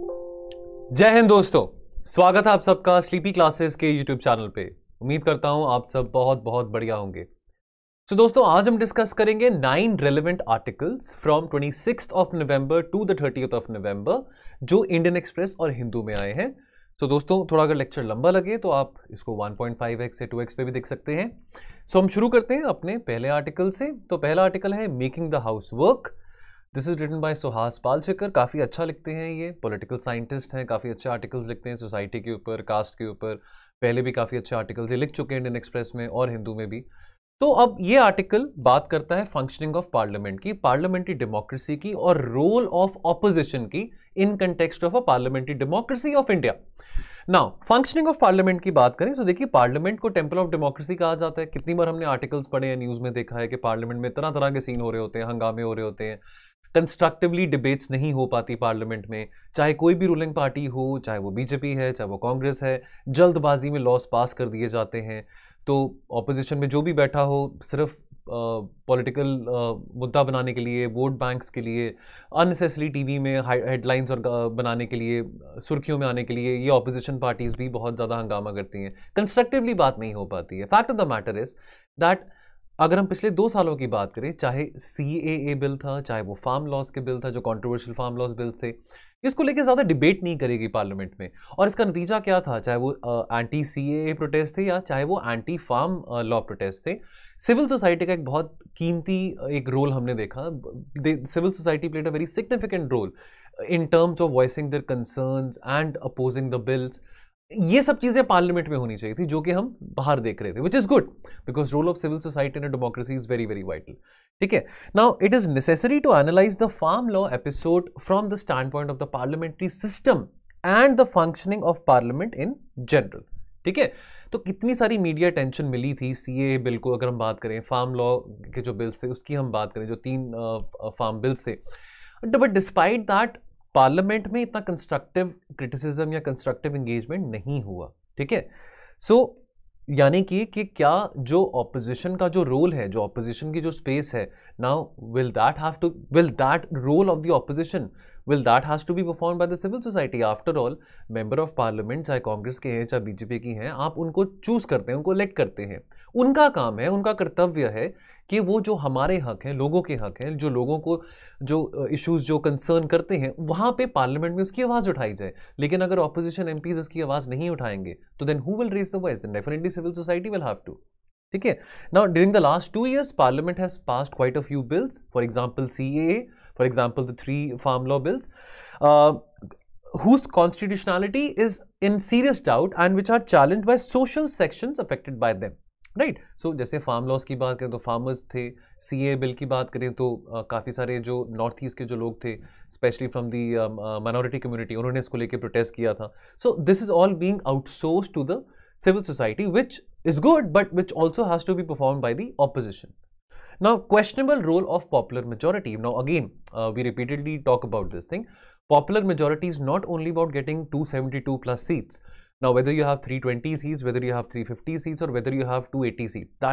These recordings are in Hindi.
जय हिंद दोस्तों, स्वागत है आप सबका स्लीपी क्लासेस के यूट्यूब चैनल पे। उम्मीद करता हूं आप सब बहुत बहुत बढ़िया होंगे। तो दोस्तों आज हम डिस्कस करेंगे 9 relevant articles from 26th of November to the 30th of November जो इंडियन एक्सप्रेस और हिंदू में आए हैं। तो दोस्तों थोड़ा अगर लेक्चर लंबा लगे तो आप इसको 1.5x से 2x पे भी देख सकते हैं। हम शुरू करते हैं अपने पहले आर्टिकल से। तो पहला आर्टिकल है making the house work. This is written by Suhas Palchekar. काफ़ी अच्छा लिखते हैं, ये पॉलिटिकल साइंटिस्ट हैं, काफ़ी अच्छे आर्टिकल्स लिखते हैं सोसाइटी के ऊपर, कास्ट के ऊपर। पहले भी काफ़ी अच्छे आर्टिकल्स ये लिख चुके हैं इंडियन एक्सप्रेस में और हिंदू में भी। तो अब ये आर्टिकल बात करता है फंक्शनिंग ऑफ पार्लियामेंट की, पार्लियामेंट्री डेमोक्रेसी की और रोल ऑफ ऑपोजिशन की in context of a parliamentary democracy of India. Now functioning of parliament की बात करें तो देखिए, पार्लियामेंट को टेंपल ऑफ डेमोक्रेसी कहा जाता है। कितनी बार हमने आर्टिकल्स पढ़े हैं, न्यूज़ में देखा है कि पार्लियामेंट में तरह तरह के सीन हो रहे होते हैं, हंगामे हो रहे होते हैं, कंस्ट्रक्टिवली डिबेट्स नहीं हो पाती पार्लियामेंट में। चाहे कोई भी रूलिंग पार्टी हो, चाहे वो बीजेपी है, चाहे वो कांग्रेस है, जल्दबाजी में लॉस पास कर दिए जाते हैं। तो ऑपोजिशन में जो भी बैठा हो सिर्फ पॉलिटिकल मुद्दा बनाने के लिए, वोट बैंक्स के लिए, अननेसेसरी टीवी में हेडलाइंस और बनाने के लिए, सुर्खियों में आने के लिए ये ऑपोजिशन पार्टीज भी बहुत ज़्यादा हंगामा करती हैं। कंस्ट्रक्टिवली बात नहीं हो पाती है। Fact of the matter is that अगर हम पिछले 2 सालों की बात करें, चाहे CAA बिल था, चाहे वो फार्म लॉज के बिल था, जो कंट्रोवर्शियल फार्म लॉज बिल थे, इसको लेके ज़्यादा डिबेट नहीं करेगी पार्लियामेंट में। और इसका नतीजा क्या था, चाहे वो एंटी CAA प्रोटेस्ट थे या चाहे वो एंटी फार्म लॉ प्रोटेस्ट थे, सिविल सोसाइटी का एक बहुत कीमती एक रोल हमने देखा। Civil society played a very significant role in terms of voicing their concerns and opposing the bills. ये सब चीजें पार्लियामेंट में होनी चाहिए थी, जो कि हम बाहर देख रहे थे, which is good because role of civil society in democracy is very very vital. ठीक है, now it is necessary to analyse the farm law episode from the standpoint of the parliamentary system and the functioning of parliament in general. ठीक है, तो कितनी सारी मीडिया टेंशन मिली थी CAA बिल को, अगर हम बात करें फार्म लॉ के जो बिल्स थे उसकी हम बात करें, जो 3 फार्म बिल्स थे, बट डिस्पाइट दैट पार्लियामेंट में इतना कंस्ट्रक्टिव क्रिटिसिज्म या कंस्ट्रक्टिव एंगेजमेंट नहीं हुआ। ठीक है, सो यानी कि क्या जो ऑपोजिशन का जो रोल है, जो ऑपोजिशन की जो स्पेस है, now will that role of the opposition will that has to be perform by the civil society. After all member of parliament चाहे कांग्रेस के हैं चाहे बीजेपी की हैं, आप उनको चूज करते हैं, उनको इलेक्ट करते हैं। उनका काम है, उनका कर्तव्य है कि वो जो हमारे हक हैं, लोगों के हक हैं, जो लोगों को जो इश्यूज जो कंसर्न करते हैं, वहां पे पार्लियामेंट में उसकी आवाज उठाई जाए। लेकिन अगर ऑपोजिशन एमपीज उसकी आवाज नहीं उठाएंगे तो then who will raise the voice? Then definitely civil society will have to. ठीक है, now during the last 2 years parliament has passed quite a few bills, for example CAA, for example the 3 farm law bills whose constitutionality is in serious doubt and which are challenged by social sections affected by them. Right, so जैसे फार्म लॉस की बात करें तो फार्मर्स थे, CAA बिल की बात करें तो काफ़ी सारे जो नॉर्थ ईस्ट के जो लोग थे, specially from the minority community, उन्होंने इसको लेके प्रोटेस्ट किया था। So this is all being outsource to the civil society, which is good but which also has to be perform by the opposition. Now, questionable role of popular majority. Now, again, we repeatedly talk about this thing. Popular majority is not only about getting 272 plus seats. Now, whether you have 320 seats, whether you have 350 seats, or whether you have 280 seats,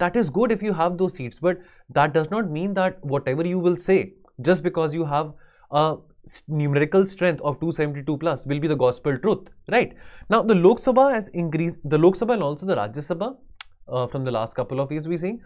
that is good if you have those seats. But that does not mean that whatever you will say, just because you have a numerical strength of 272 plus, will be the gospel truth, right? Now, the Lok Sabha has increased. The Lok Sabha and also the Rajya Sabha, from the last couple of years, we see.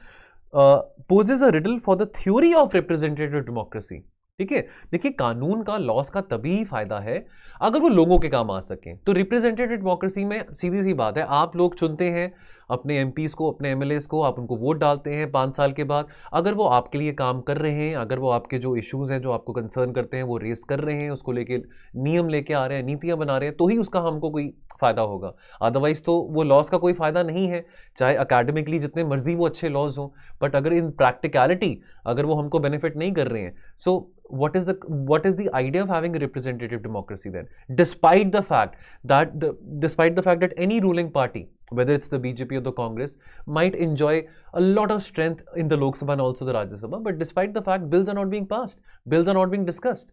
Poses a riddle for the theory of representative democracy. ठीक है, देखिए कानून का, लॉस का तभी फायदा है अगर वो लोगों के काम आ सके। तो रिप्रेजेंटेटिव डेमोक्रेसी में सीधी सी बात है, आप लोग चुनते हैं अपने MPs को, अपने MLAs को, आप उनको वोट डालते हैं 5 साल के बाद। अगर वो आपके लिए काम कर रहे हैं, अगर वो आपके जो इश्यूज हैं जो आपको कंसर्न करते हैं वो रेस कर रहे हैं, उसको लेके नियम लेके आ रहे हैं, नीतियां बना रहे हैं, तो ही उसका हमको कोई फायदा होगा। अदरवाइज तो वो लॉस का कोई फायदा नहीं है, चाहे अकेडमिकली जितने मर्जी वो अच्छे लॉज हों, बट अगर इन प्रैक्टिकलिटी अगर वो हमको बेनिफिट नहीं कर रहे हैं, सो what is the idea of having a representative democracy then? Despite the fact that any ruling party, whether it's the BJP or the Congress, might enjoy a lot of strength in the Lok Sabha and also the Rajya Sabha, but despite the fact bills are not being passed, bills are not being discussed.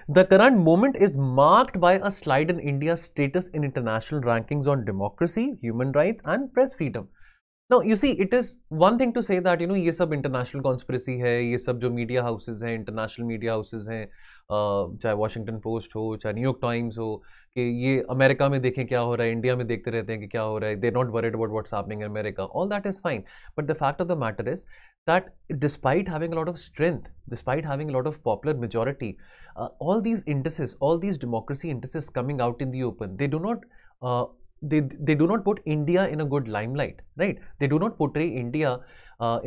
The current moment is marked by a slide in India's status in international rankings on democracy, human rights and press freedom. No you see it is one thing to say that ये सब इंटरनेशनल कॉन्स्पिरेसी है, ये सब जो मीडिया हाउसेज हैं, इंटरनेशनल मीडिया हाउसेज हैं, चाहे वॉशिंगटन पोस्ट हो, चाहे न्यूयॉर्क टाइम्स हो, कि ये अमेरिका में देखें क्या हो रहा है, इंडिया में देखते रहते हैं कि क्या हो रहा है, they not worried about what's happening in America, all that is fine, but the fact of the matter is that despite having a lot of strength, despite having a lot of popular majority, all these indices, all these democracy indices coming out in the open, they do not they do not put India in a good limelight, right? They do not portray India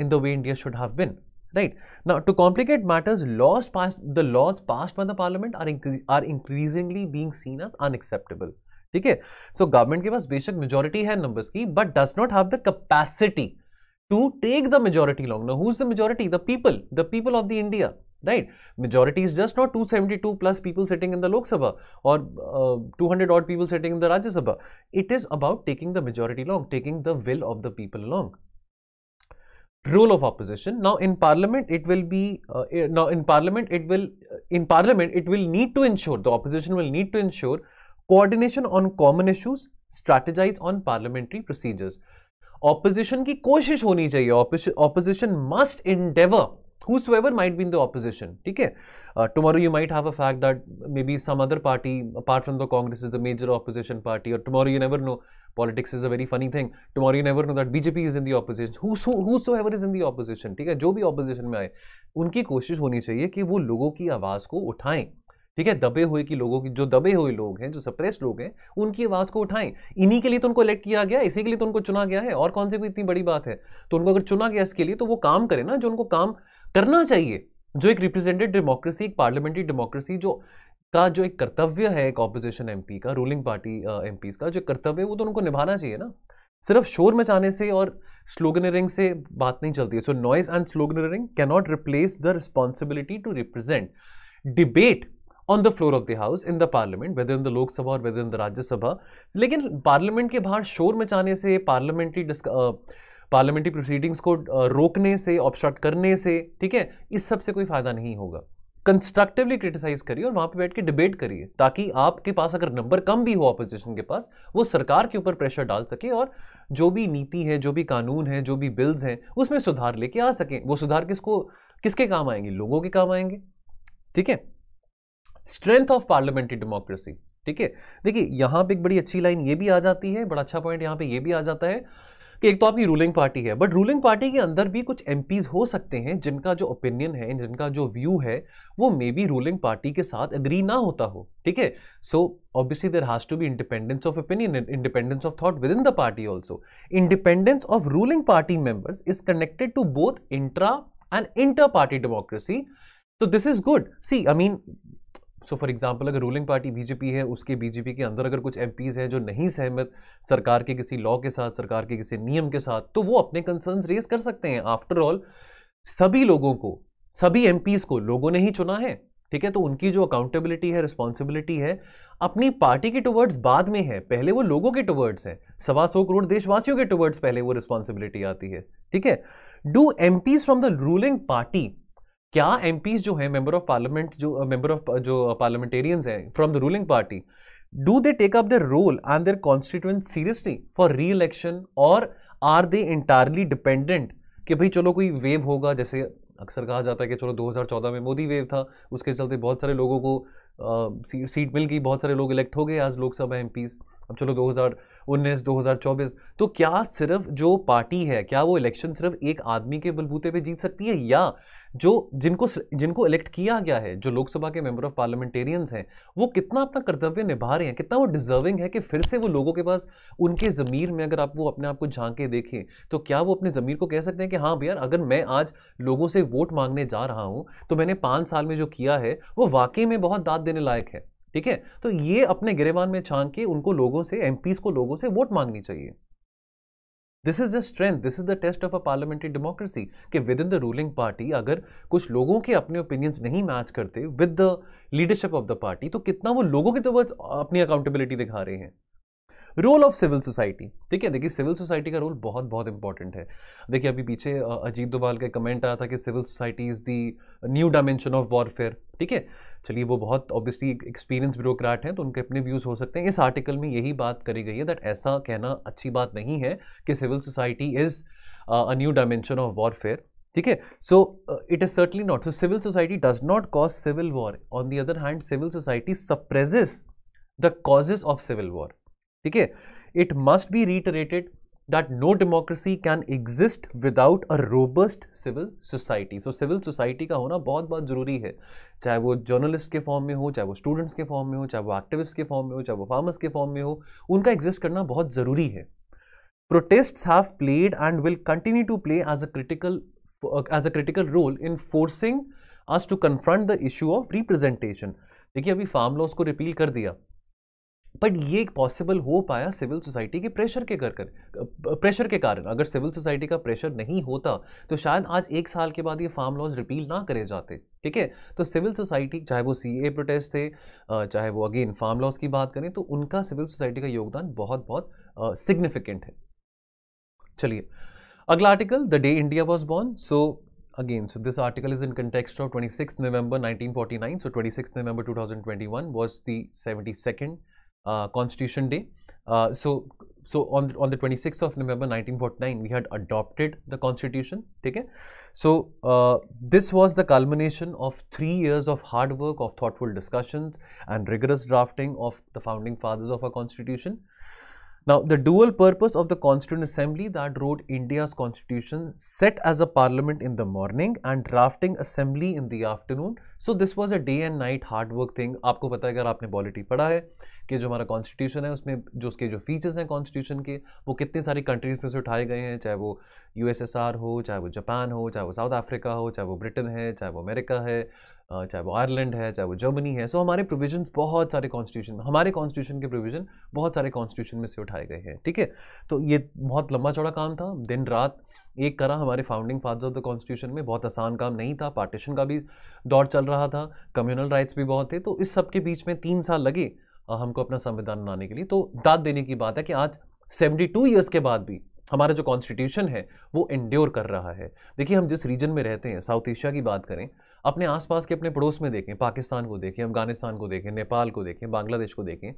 in the way India should have been, right? Now to complicate matters, the laws passed by the parliament are increasingly being seen as unacceptable, ठीक है? So government के पास बेशक majority है numbers की, but does not have the capacity to take the majority along. Now who's the majority? The people of the India, right? Majority is just not 272 plus people sitting in the Lok Sabha or 200 odd people sitting in the Rajya Sabha. It is about taking the majority along, taking the will of the people along. Role of opposition. Now in parliament it will be in parliament it will need to ensure, the opposition will need to ensure coordination on common issues, strategize on parliamentary procedures. Opposition की कोशिश होनी चाहिए, opposition must endeavor, whosoever might be in the opposition, ठीक है? Tomorrow you might have a fact that maybe some other party apart from the Congress is the major opposition party, or tomorrow you never know, politics is a very funny thing, tomorrow you never know that BJP is in the opposition, whosoever is in the opposition, ठीक है? जो भी opposition में आए, उनकी कोशिश होनी चाहिए कि वो लोगों की आवाज़ को उठाएं, ठीक है? दबे हुए की लोगों की, जो दबे हुए लोग हैं, जो सप्रेस्ड लोग हैं, उनकी आवाज़ को उठाएं। इन्हीं के लिए तो उनको इलेक्ट किया गया, इसी के लिए तो उनको चुना गया है, और कौन सी कोई इतनी बड़ी बात है? तो उनको अगर चुना गया इसके लिए, तो वो काम करे ना जो उनको काम करना चाहिए, जो एक रिप्रेजेंटेटिव डेमोक्रेसी, एक पार्लियामेंट्री डेमोक्रेसी जो एक कर्तव्य है, एक ऑपोजिशन एमपी का, रूलिंग पार्टी एमपीज का जो कर्तव्य है, वो तो उनको निभाना चाहिए ना। सिर्फ शोर मचाने से और स्लोगनरिंग से बात नहीं चलती है। So noise and sloganeering can not replace the responsibility to represent, debate on the floor of the house in the parliament, whether in the Lok Sabha or whether in the Rajya Sabha. लेकिन पार्लियामेंट के बाहर शोर मचाने से, पार्लियामेंट्री प्रोसीडिंग्स को रोकने से, ऑब्स्ट्रक्ट करने से, ठीक है, इस सब से कोई फायदा नहीं होगा। कंस्ट्रक्टिवली क्रिटिसाइज करिए और वहां पे बैठ के डिबेट करिए, ताकि आपके पास अगर नंबर कम भी हो ऑपोजिशन के पास, वो सरकार के ऊपर प्रेशर डाल सके और जो भी नीति है, जो भी कानून है, जो भी बिल्स हैं, उसमें सुधार लेके आ सकें। वो सुधार किसके काम आएंगे? लोगों के काम आएंगे, ठीक है? स्ट्रेंथ ऑफ पार्लियामेंट्री डेमोक्रेसी, ठीक है? देखिए यहां पे एक बड़ी अच्छी लाइन ये भी आ जाती है, बड़ा अच्छा पॉइंट यहां पे ये भी आ जाता है कि एक तो आपकी रूलिंग पार्टी है, बट रूलिंग पार्टी के अंदर भी कुछ एमपीज हो सकते हैं जिनका जो ओपिनियन है, जिनका जो व्यू है, वो मे बी रूलिंग पार्टी के साथ एग्री ना होता हो, ठीक है? So obviously there has to be independence of opinion, independence of thought within the party also. Independence of ruling party members is connected to both intra and inter party democracy, तो this is good. See I mean, so for example अगर रूलिंग पार्टी बीजेपी है, उसके बीजेपी के अंदर अगर कुछ एमपीज हैं जो नहीं सहमत सरकार के किसी लॉ के साथ, सरकार के किसी नियम के साथ, तो वो अपने कंसर्न्स रेज कर सकते हैं। आफ्टर ऑल सभी लोगों को, सभी एमपीज को लोगों ने ही चुना है, ठीक है? तो उनकी जो अकाउंटेबिलिटी है, रिस्पॉन्सिबिलिटी है, अपनी पार्टी के टुवर्ड्स बाद में है, पहले वो लोगों के टुवर्ड्स है, 125 करोड़ देशवासियों के टुवर्ड्स पहले वो रिस्पॉन्सिबिलिटी आती है, ठीक है? Do MPs from the ruling party, क्या एमपीज जो है, मेंबर ऑफ पार्लियामेंट, जो पार्लियामेंटेरियंस हैं from the ruling party, do they take up their role and their constituent seriously for reelection, और आर दे इंटायरली डिपेंडेंट कि भाई चलो कोई वेव होगा, जैसे अक्सर कहा जाता है कि चलो 2014 में मोदी वेव था, उसके चलते बहुत सारे लोगों को सीट मिल गई, बहुत सारे लोग इलेक्ट हो गए आज लोकसभा एमपीज। अब चलो 2019, 2024, तो क्या सिर्फ जो पार्टी है, क्या वो इलेक्शन सिर्फ एक आदमी के बलबूते पे जीत सकती है, या जो जिनको इलेक्ट किया गया है, जो लोकसभा के मेंबर ऑफ पार्लियामेंटेरियंस हैं, वो कितना अपना कर्तव्य निभा रहे हैं, कितना वो डिजर्विंग है कि फिर से वो लोगों के पास, उनके ज़मीर में अगर आप वो अपने आप को झांक के देखें, तो क्या वो अपने ज़मीर को कह सकते हैं कि हाँ भैया, अगर मैं आज लोगों से वोट मांगने जा रहा हूँ, तो मैंने 5 साल में जो किया है वो वाकई में बहुत दाद देने लायक है, ठीक है? तो ये अपने गिरेबान में झांक के उनको लोगों से, एमपीज को लोगों से वोट मांगनी चाहिए। This is the strength, this is the test of a parliamentary democracy कि within the ruling party अगर कुछ लोगों के अपने ओपिनियंस नहीं मैच करते with the leadership of the party, तो कितना वो लोगों के टुवर्ड्स अपनी अकाउंटेबिलिटी दिखा रहे हैं। रोल ऑफ सिविल सोसाइटी, ठीक है। देखिए सिविल सोसाइटी का रोल बहुत बहुत इंपॉर्टेंट है। देखिए अभी पीछे अजीत डोभाल का कमेंट आया था कि civil society is the new dimension of warfare, ठीक है। चलिए वो बहुत ऑब्वियसली एक्सपीरियंस ब्यूरोक्रेट हैं तो उनके अपने व्यूज़ हो सकते हैं। इस आर्टिकल में यही बात करी गई है दैट ऐसा कहना अच्छी बात नहीं है कि civil society is a new dimension of warfare, ठीक है। So it is certainly not. So civil society does not cause civil war. On the other hand civil society suppresses the causes of civil war, ठीक है। It must be reiterated that no democracy can exist without a robust civil society. So civil society का होना बहुत बहुत ज़रूरी है, चाहे वो जर्नलिस्ट के फॉर्म में हो, चाहे वो स्टूडेंट्स के फॉर्म में हो, चाहे वो एक्टिविस्ट के फॉर्म में हो, चाहे वो फार्मर्स के फॉर्म में हो, उनका एग्जिस्ट करना बहुत ज़रूरी है। Protests have played and will continue to play as a critical role in forcing us to confront the issue of representation. देखिए अभी फार्म लॉज को रिपील कर दिया, बट ये पॉसिबल हो पाया सिविल सोसाइटी के प्रेशर के कारण। अगर सिविल सोसाइटी का प्रेशर नहीं होता तो शायद आज 1 साल के बाद ये फार्म लॉज रिपील ना करे जाते, ठीक है। तो सिविल सोसाइटी, चाहे वो सीए प्रोटेस्ट थे, चाहे वो अगेन फार्म लॉज की बात करें, तो उनका सिविल सोसाइटी का योगदान बहुत बहुत सिग्निफिकेंट है। चलिए अगला article, the day India was born. So again, so this article is in context of 26th November 1949. So 26th November 2021 was the 72nd Constitution Day. So on the 26th of November 1949 we had adopted the Constitution, ठीक है। So this was the culmination of 3 years of hard work, of thoughtful discussions and rigorous drafting of the founding fathers of our Constitution. Now, the dual purpose of the Constituent Assembly that wrote India's Constitution set as a parliament in the morning and drafting assembly in the afternoon. So this was a day and night hard work thing. आपको पता है अगर आपने पॉलिटी पढ़ा है कि जो हमारा कॉन्स्टिट्यूशन है उसमें जो उसके जो फीचर्स हैं कॉन्स्टिट्यूशन के, वो कितनी सारी कंट्रीज में से उठाए गए हैं, चाहे वो यूएसएसआर हो, चाहे वो जापान हो, चाहे वो साउथ अफ्रीका हो, चाहे वो ब्रिटेन है, चाहे वो अमेरिका है, चाहे वो आयरलैंड है, चाहे वो जर्मनी है। सो हमारे प्रोविजंस बहुत सारे कॉन्स्टिट्यूशन, हमारे कॉन्स्टिट्यूशन के प्रोविजन बहुत सारे कॉन्स्टिट्यूशन में से उठाए गए हैं, ठीक है। तो ये बहुत लंबा चौड़ा काम था, दिन रात एक करा हमारे founding fathers of the constitution में। बहुत आसान काम नहीं था, पार्टीशन का भी दौर चल रहा था, कम्युनल राइट्स भी बहुत थे। तो इस सब के बीच में 3 साल लगे हमको अपना संविधान बनाने के लिए। तो दाद देने की बात है कि आज 72 ईयर्स के बाद भी हमारा जो कॉन्स्टिट्यूशन है वो एंड्योर कर रहा है। देखिए हम जिस रीजन में रहते हैं, साउथ एशिया की बात करें, अपने आसपास के अपने पड़ोस में देखें, पाकिस्तान को देखें, अफगानिस्तान को देखें, नेपाल को देखें, बांग्लादेश को देखें,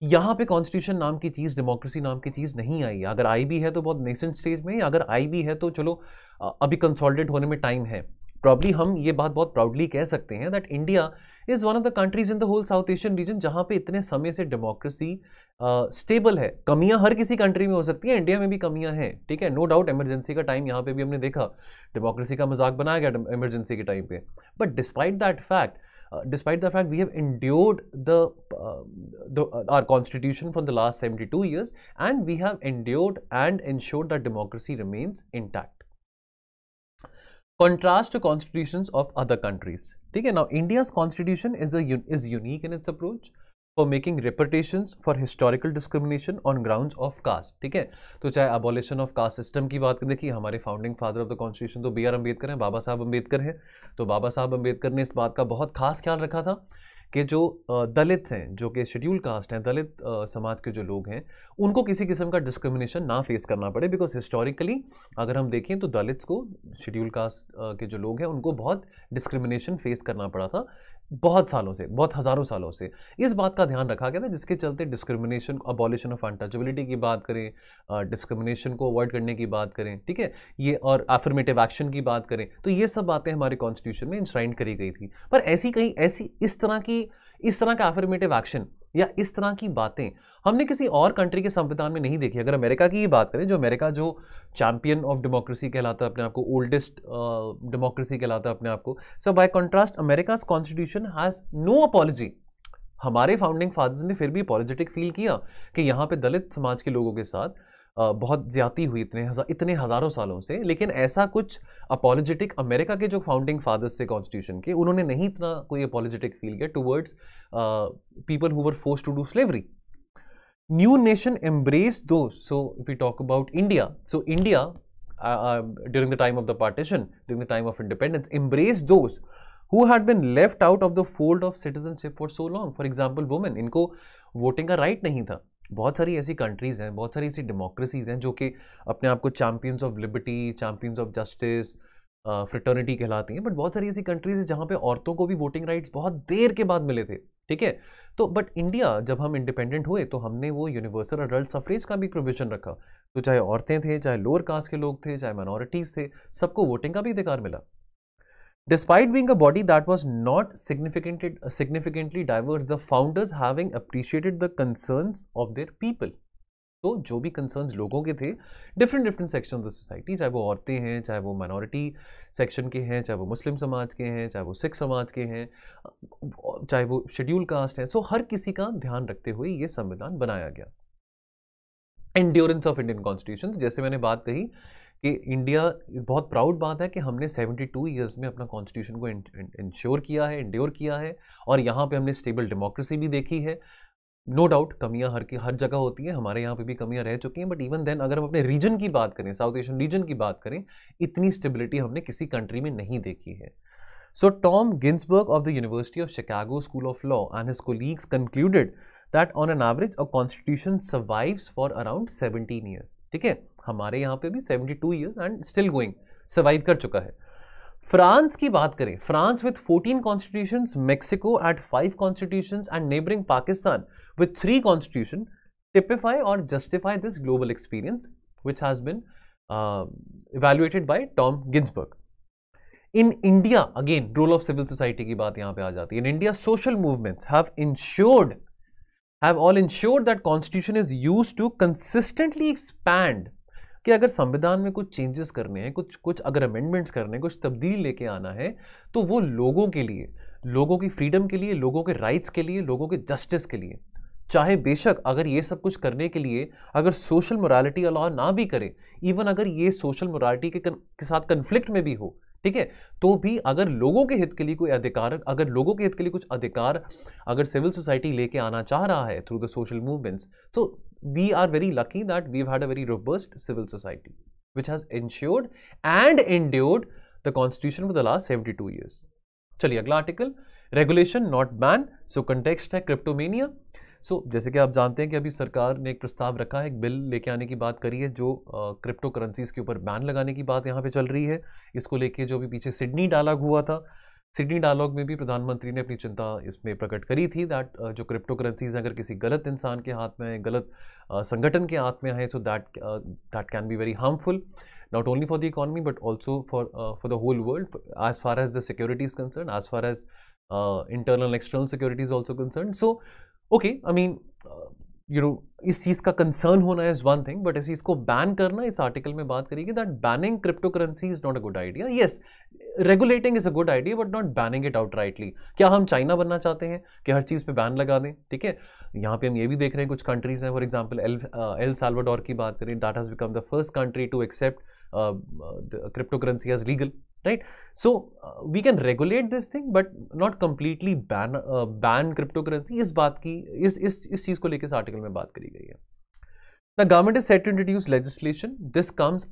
यहाँ पे कॉन्स्टिट्यूशन नाम की चीज़, डेमोक्रेसी नाम की चीज़ नहीं आई है। अगर आई भी है तो बहुत नेसेंट स्टेज में, अगर आई भी है तो चलो अभी कंसोलिडेट होने में टाइम है। प्रॉब्ली हम ये बात बहुत प्राउडली कह सकते हैं that India is one of the countries in the whole South Asian region जहाँ पे इतने समय से डेमोक्रेसी स्टेबल है। कमियां हर किसी कंट्री में हो सकती हैं, इंडिया में भी कमियां हैं, ठीक है, नो डाउट। इमरजेंसी का टाइम यहाँ पे भी हमने देखा, डेमोक्रेसी का मजाक बनाया गया इमरजेंसी के टाइम पे, but despite the fact we have endured our constitution for the last 72 years and we have endured and ensured that democracy remains intact. Contrast to constitutions of other countries, ठीक है। Now India's constitution is unique in its approach for making reputations for historical discrimination on grounds of caste, ठीक है। तो चाहे abolition of caste system की बात करें, देखिए हमारे founding father of the constitution तो B.R. अम्बेडकर हैं, बाबा साहब अम्बेडकर हैं। तो बाबा साहब अम्बेडकर ने इस बात का बहुत खास ख्याल रखा था कि जो दलित हैं, जो कि शेड्यूल कास्ट हैं, दलित समाज के जो लोग हैं, उनको किसी किस्म का डिस्क्रिमिनेशन ना फेस करना पड़े। बिकॉज हिस्टोरिकली अगर हम देखें तो दलित्स को, शेड्यूल कास्ट के जो लोग हैं, उनको बहुत डिस्क्रिमिनेशन फेस करना पड़ा था बहुत सालों से, बहुत हज़ारों सालों से। इस बात का ध्यान रखा गया था जिसके चलते डिस्क्रिमिनेशन, अबॉलिशन ऑफ अनटचेबिलिटी की बात करें, डिस्क्रिमिनेशन को अवॉइड करने की बात करें, ठीक है, ये और एफर्मेटिव एक्शन की बात करें, तो ये सब बातें हमारे कॉन्स्टिट्यूशन में इंश्राइन करी गई थी। पर इस तरह का एफर्मेटिव एक्शन या इस तरह की बातें हमने किसी और कंट्री के संविधान में नहीं देखी। अगर अमेरिका की ही बात करें, जो अमेरिका जो चैंपियन ऑफ डेमोक्रेसी कहलाता है अपने आप को, ओल्डेस्ट डेमोक्रेसी कहलाता है अपने आप को, so by contrast America's constitution has no apology. हमारे फाउंडिंग फादर्स ने फिर भी अपॉलोजेटिक फील किया कि यहाँ पे दलित समाज के लोगों के साथ बहुत ज्यादती हुई इतने हज़ारों सालों से, लेकिन ऐसा कुछ अपॉलोजेटिक अमेरिका के जो फाउंडिंग फादर्स थे कॉन्स्टिट्यूशन के, उन्होंने नहीं इतना कोई अपॉलोजेटिक फील किया towards people who were forced to do slavery. New nation embraced those. So if we talk about India, so India during the time of the partition, during the time of independence, embraced those who had been left out of the fold of citizenship for so long. For example, women, इनको वोटिंग का राइट नहीं था, बहुत सारी ऐसी कंट्रीज़ हैं, बहुत सारी ऐसी डेमोक्रेसीज़ हैं जो कि अपने आप को champions of liberty, champions of justice, fraternity कहलाती हैं, बट बहुत सारी ऐसी कंट्रीज़ हैं जहाँ पे औरतों को भी वोटिंग राइट्स बहुत देर के बाद मिले थे, ठीक है। तो बट इंडिया जब हम इंडिपेंडेंट हुए तो हमने वो यूनिवर्सल अडल्ट सफरेज का भी प्रोविजन रखा, तो चाहे औरतें थे, चाहे लोअर कास्ट के लोग थे, चाहे माइनॉरिटीज़ थे, सबको वोटिंग का भी अधिकार मिला। Despite being a body that was not significantly diverse, the founders having appreciated the concerns of their people. तो जो भी कंसर्न्स लोगों के थे, different section of the society, चाहे वो औरतें हैं, चाहे वो माइनॉरिटी सेक्शन के हैं, चाहे वो मुस्लिम समाज के हैं, चाहे वो सिख समाज के हैं, चाहे वो शेड्यूल कास्ट है, सो हर किसी का ध्यान रखते हुए ये संविधान बनाया गया। एंड्योरेंस ऑफ इंडियन कॉन्स्टिट्यूशन, जैसे मैंने बात कही कि इंडिया, बहुत प्राउड बात है कि हमने 72 ईयर्स में अपना कॉन्स्टिट्यूशन को इंश्योर किया है, इंड्योर किया है, और यहाँ पे हमने स्टेबल डेमोक्रेसी भी देखी है। नो डाउट कमियां हर जगह होती हैं, हमारे यहाँ पे भी कमियां रह चुकी हैं, बट इवन देन अगर हम अपने रीजन की बात करें, साउथ एशियन रीजन की बात करें, इतनी स्टेबिलिटी हमने किसी कंट्री में नहीं देखी है। So Tom Ginsburg of the University of Chicago school of law and his colleagues concluded that on an average a constitution survives for around 17 years, ठीक है। हमारे यहाँ पे भी 72 years and still going, survive कर चुका है। फ्रांस की बात करें, France with 14 constitutions, Mexico at 5 constitutions and neighbouring Pakistan with 3 constitution typify or justify this global experience which has been evaluated by Tom Ginsburg. In India, again role of civil society की बात यहाँ पे आ जाती है. In India, social movements have all ensured that constitution is used to consistently expand. कि अगर संविधान में कुछ चेंजेस करने हैं, कुछ अगर अमेंडमेंट्स करने हैं, कुछ तब्दील लेके आना है, तो वो लोगों के लिए, लोगों की फ्रीडम के लिए, लोगों के राइट्स के लिए, लोगों के जस्टिस के लिए, चाहे बेशक अगर ये सब कुछ करने के लिए अगर सोशल मोरालिटी अलाउ ना भी करे, इवन अगर ये सोशल मोरालिटी के साथ कन्फ्लिक्ट में भी हो, ठीक है, तो भी अगर लोगों के हित के लिए कोई अधिकार, अगर लोगों के हित के लिए कुछ अधिकार अगर सिविल सोसाइटी लेके आना चाह रहा है थ्रू द सोशल मूवमेंट्स, तो we are very lucky that we have had a very robust civil society which has insured and endured the constitution for the last 72 years. चलिए अगला article, regulation not ban, so context है क्रिप्टोमेनिया। सो जैसे कि आप जानते हैं कि अभी सरकार ने एक प्रस्ताव रखा है, एक बिल लेके आने की बात करी है जो क्रिप्टो करेंसीज के ऊपर बैन लगाने की बात यहाँ पे चल रही है। इसको लेके जो भी पीछे सिडनी डायलॉग हुआ था, सिडनी डायलॉग में भी प्रधानमंत्री ने अपनी चिंता इसमें प्रकट करी थी दैट जो क्रिप्टो करेंसीज अगर किसी गलत इंसान के हाथ में, गलत संगठन के हाथ में है, तो that can be very harmful not only for the economy but also for the whole world as far as the security is concerned, as far as internal and external security is also concerned. So okay, I mean इस चीज़ का कंसर्न होना इज वन थिंग, बट इस चीज़ को बैन करना, इस आर्टिकल में बात करेगी that banning crypto currency is not a good idea. Yes, regulating is a good idea but not banning it out rightly. क्या हम चाइना बनना चाहते हैं कि हर चीज़ पे बैन लगा दें? ठीक है, यहाँ पे हम ये भी देख रहे हैं कुछ कंट्रीज हैं, फॉर एग्जाम्पल एल साल्वाडोर की बात करें, that has become the first country to accept cryptocurrency as legal, right? So we can regulate this thing but not completely ban cryptocurrency. इस बात की इस चीज को लेकर इस आर्टिकल में बात करी गई है। The government is set to introduce legislation. This comes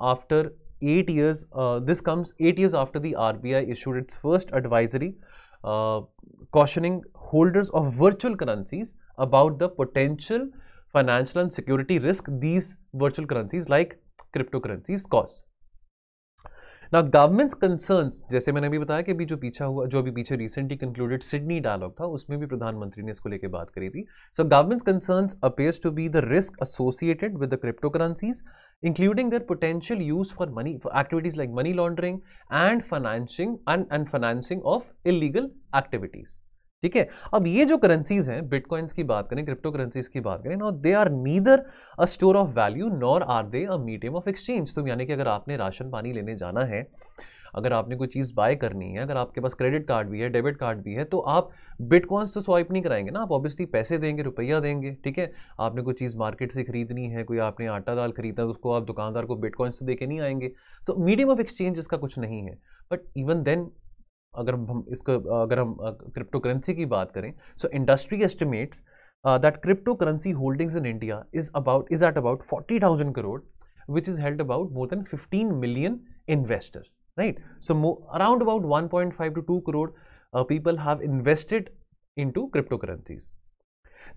8 years after the RBI issued its first advisory cautioning holders of virtual currencies about the potential financial and security risk these virtual currencies like cryptocurrencies cause. Now government's concerns, जैसे मैंने अभी बताया कि अभी जो अभी पीछे recently concluded सिडनी डायलॉग था, उसमें भी प्रधानमंत्री ने इसको लेके बात करी थी। So government's concerns appears to be the risk associated with the cryptocurrencies, including their potential use for activities like money laundering and financing of illegal activities. ठीक है, अब ये जो करेंसीज हैं, बिटकॉइंस की बात करें, क्रिप्टो करेंसीज की बात करें, they are neither a store of value nor are they a medium of exchange. तो यानी कि अगर आपने राशन पानी लेने जाना है, अगर आपने कोई चीज़ बाय करनी है, अगर आपके पास क्रेडिट कार्ड भी है, डेबिट कार्ड भी है, तो आप बिटकॉइंस तो स्वाइप नहीं कराएंगे ना, आप ऑब्वियसली पैसे देंगे, रुपया देंगे। ठीक है, आपने कोई चीज़ मार्केट से खरीदनी है, कोई आपने आटा दाल खरीदना है, तो उसको आप दुकानदार को बिटकॉइंस तो दे के नहीं आएंगे। तो मीडियम ऑफ एक्सचेंज इसका कुछ नहीं है। बट इवन देन अगर हम क्रिप्टो करेंसी की बात करें, so industry estimates that crypto currency holdings in India is at about 40,000 crore, which is held about more than 15 million investors, right? So around about 1.5 to 2 crore people have invested into cryptocurrencies.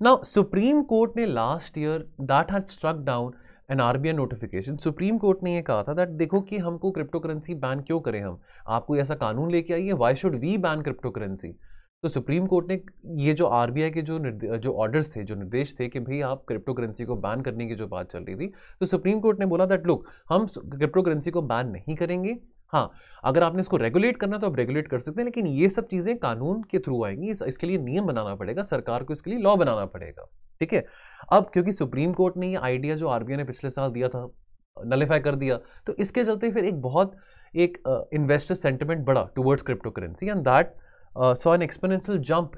Now supreme court ने last year that had struck down an RBI notification. Supreme court ने ये कहा था दैट देखो कि हमको क्रिप्टो करेंसी बैन क्यों करें, हम आपको ऐसा कानून लेके आइए, why should we ban crypto currency. तो सुप्रीम कोर्ट ने ये जो आरबीआई के जो ऑर्डर्स थे, जो निर्देश थे कि भाई आप क्रिप्टो करेंसी को बैन करने की जो बात चल रही थी, तो सुप्रीम कोर्ट ने बोला दैट लुक हम क्रिप्टो करेंसी को बैन नहीं करेंगे। हाँ, अगर आपने इसको रेगुलेट करना तो आप रेगुलेट कर सकते हैं, लेकिन ये सब चीज़ें कानून के थ्रू आएंगी, इसके लिए नियम बनाना पड़ेगा, सरकार को इसके लिए लॉ बनाना पड़ेगा। ठीक है, अब क्योंकि सुप्रीम कोर्ट ने ये आइडिया जो आरबीआई ने पिछले साल दिया था नलिफाई कर दिया, तो इसके चलते फिर एक इन्वेस्टर सेंटिमेंट बढ़ा towards crypto currency and that saw an exponential jump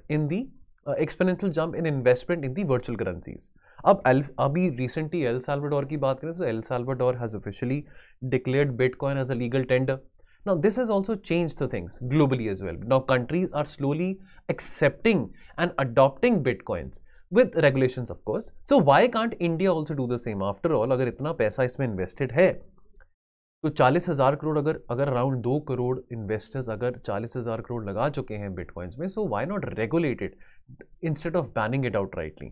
in investment in the virtual currencies. अब अभी रिसेंटली एल साल्वाडोर की बात करें तो El Salvador has officially declared bitcoin as a legal tender. Now this has also changed the things globally as well. Now countries are slowly accepting and adopting bitcoins with regulations of course. So why can't India also do the same? After all, अगर इतना पैसा इसमें इन्वेस्टेड है तो 40,000 करोड़ अगर अराउंड 2 करोड़ इन्वेस्टर्स अगर 40,000 करोड़ लगा चुके हैं बिटकॉइंस में, so why not regulate it instead of banning it outrightly.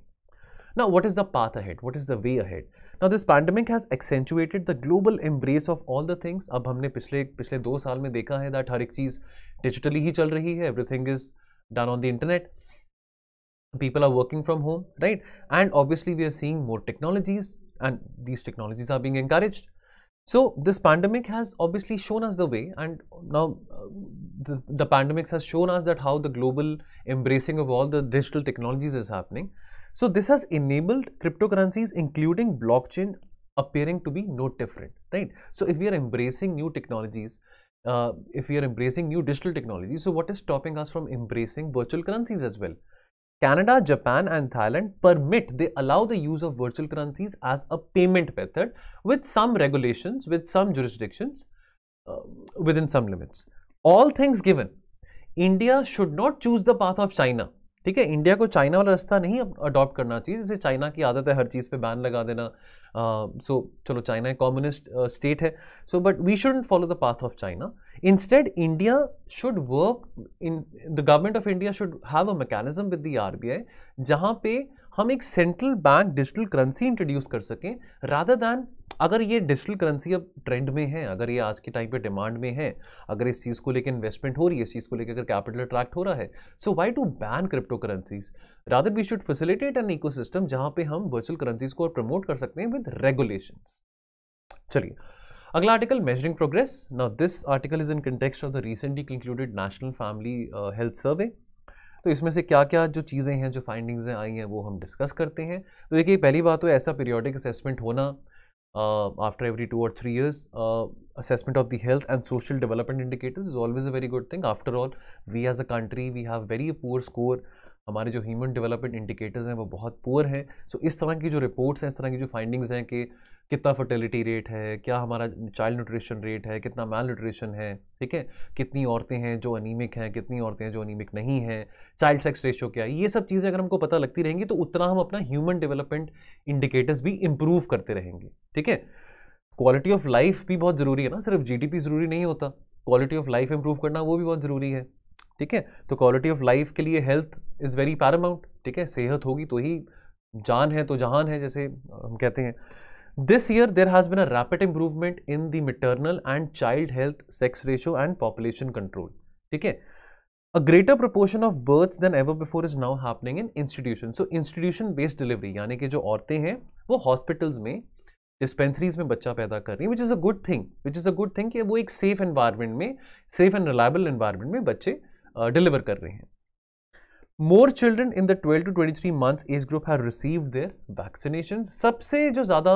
Now, what is the path ahead? What is the way ahead? Now, this pandemic has accentuated the global embrace of all the things. अब हमने पिछले 2 साल में देखा है that हर एक चीज़ डिजिटली ही चल रही है. Everything is done on the internet. People are working from home, right? And obviously, we are seeing more technologies, and these technologies are being encouraged. So this pandemic has obviously shown us the way, and now the pandemic has shown us that how the global embracing of all the digital technologies is happening. So this has enabled cryptocurrencies, including blockchain, appearing to be no different, right? So if we are embracing new technologies, if we are embracing new digital technologies, so what is stopping us from embracing virtual currencies as well? Canada, Japan and Thailand they allow the use of virtual currencies as a payment method with some regulations, with some jurisdictions, within some limits. All things given, India should not choose the path of China. ठीक है, इंडिया को चाइना वाला रास्ता नहीं अडॉप्ट करना चाहिए, जैसे चाइना की आदत है हर चीज़ पे बैन लगा देना. सो चलो चाइना एक कम्युनिस्ट स्टेट है, so but we shouldn't follow the path of China. Instead India should work in the government of India should have a mechanism with the RBI जहाँ पे हम एक central bank digital currency introduce कर सकें, रादर दैन अगर ये डिजिटल करेंसी अब ट्रेंड में है, अगर ये आज के टाइम पे डिमांड में है, अगर इस चीज़ को लेकर इन्वेस्टमेंट हो रही है, इस चीज़ को लेकर अगर कैपिटल अट्रैक्ट हो रहा है, so why to ban crypto currencies? Rather we should facilitate an ecosystem जहाँ पे हम वर्चुअल करेंसीज को प्रमोट कर सकते हैं विद रेगुलेशंस. चलिए अगला article, measuring progress. Now this article is in context of the recently concluded national family health सर्वे. तो इसमें से क्या क्या जो चीज़ें हैं, जो फाइंडिंग्स हैं आई हैं, वो हम डिस्कस करते हैं. तो देखिए पहली बात तो ऐसा पीरियोडिक असेसमेंट होना after every 2 or 3 years, assessment of the health and social development indicators is always a very good thing. After all, we as a country we have very poor score. हमारे जो ह्यूमन डेवलपमेंट इंडिकेटर्स हैं वो बहुत पुअर हैं. सो इस तरह की जो रिपोर्ट्स हैं, इस तरह की जो फाइंडिंग्स हैं कि कितना फर्टिलिटी रेट है, क्या हमारा चाइल्ड न्यूट्रिशन रेट है, कितना मैल न्यूट्रिशन है, ठीक है, कितनी औरतें हैं जो अनीमिक हैं, कितनी औरतें हैं जो अनीमिक नहीं हैं, चाइल्ड सेक्स रेशियो क्या है, ये सब चीज़ें अगर हमको पता लगती रहेंगी तो उतना हम अपना ह्यूमन डेवलपमेंट इंडिकेटर्स भी इम्प्रूव करते रहेंगे. ठीक है, क्वालिटी ऑफ लाइफ भी बहुत ज़रूरी है ना, सिर्फ जीडीपी ज़रूरी नहीं होता, क्वालिटी ऑफ लाइफ इंप्रूव करना वो भी बहुत ज़रूरी है. ठीक है, तो क्वालिटी ऑफ लाइफ के लिए हेल्थ इज़ वेरी पैरामाउंट. ठीक है, सेहत होगी तो ही जान है तो जहान है, जैसे हम कहते हैं. This year there has been a rapid improvement in the maternal and child health, sex ratio and population control. ठीक है, a greater proportion of births than ever before is now happening in institution. So institution based delivery, यानी कि जो औरतें हैं वो हॉस्पिटल्स में, डिस्पेंसरीज में बच्चा पैदा कर रही है, which is a good thing कि वो एक सेफ एनवायरनमेंट में, सेफ एंड रिलायबल एनवायरनमेंट में बच्चे डिलीवर कर रहे हैं. More children in the 12 to 23 months age group have received their vaccination. सबसे जो ज़्यादा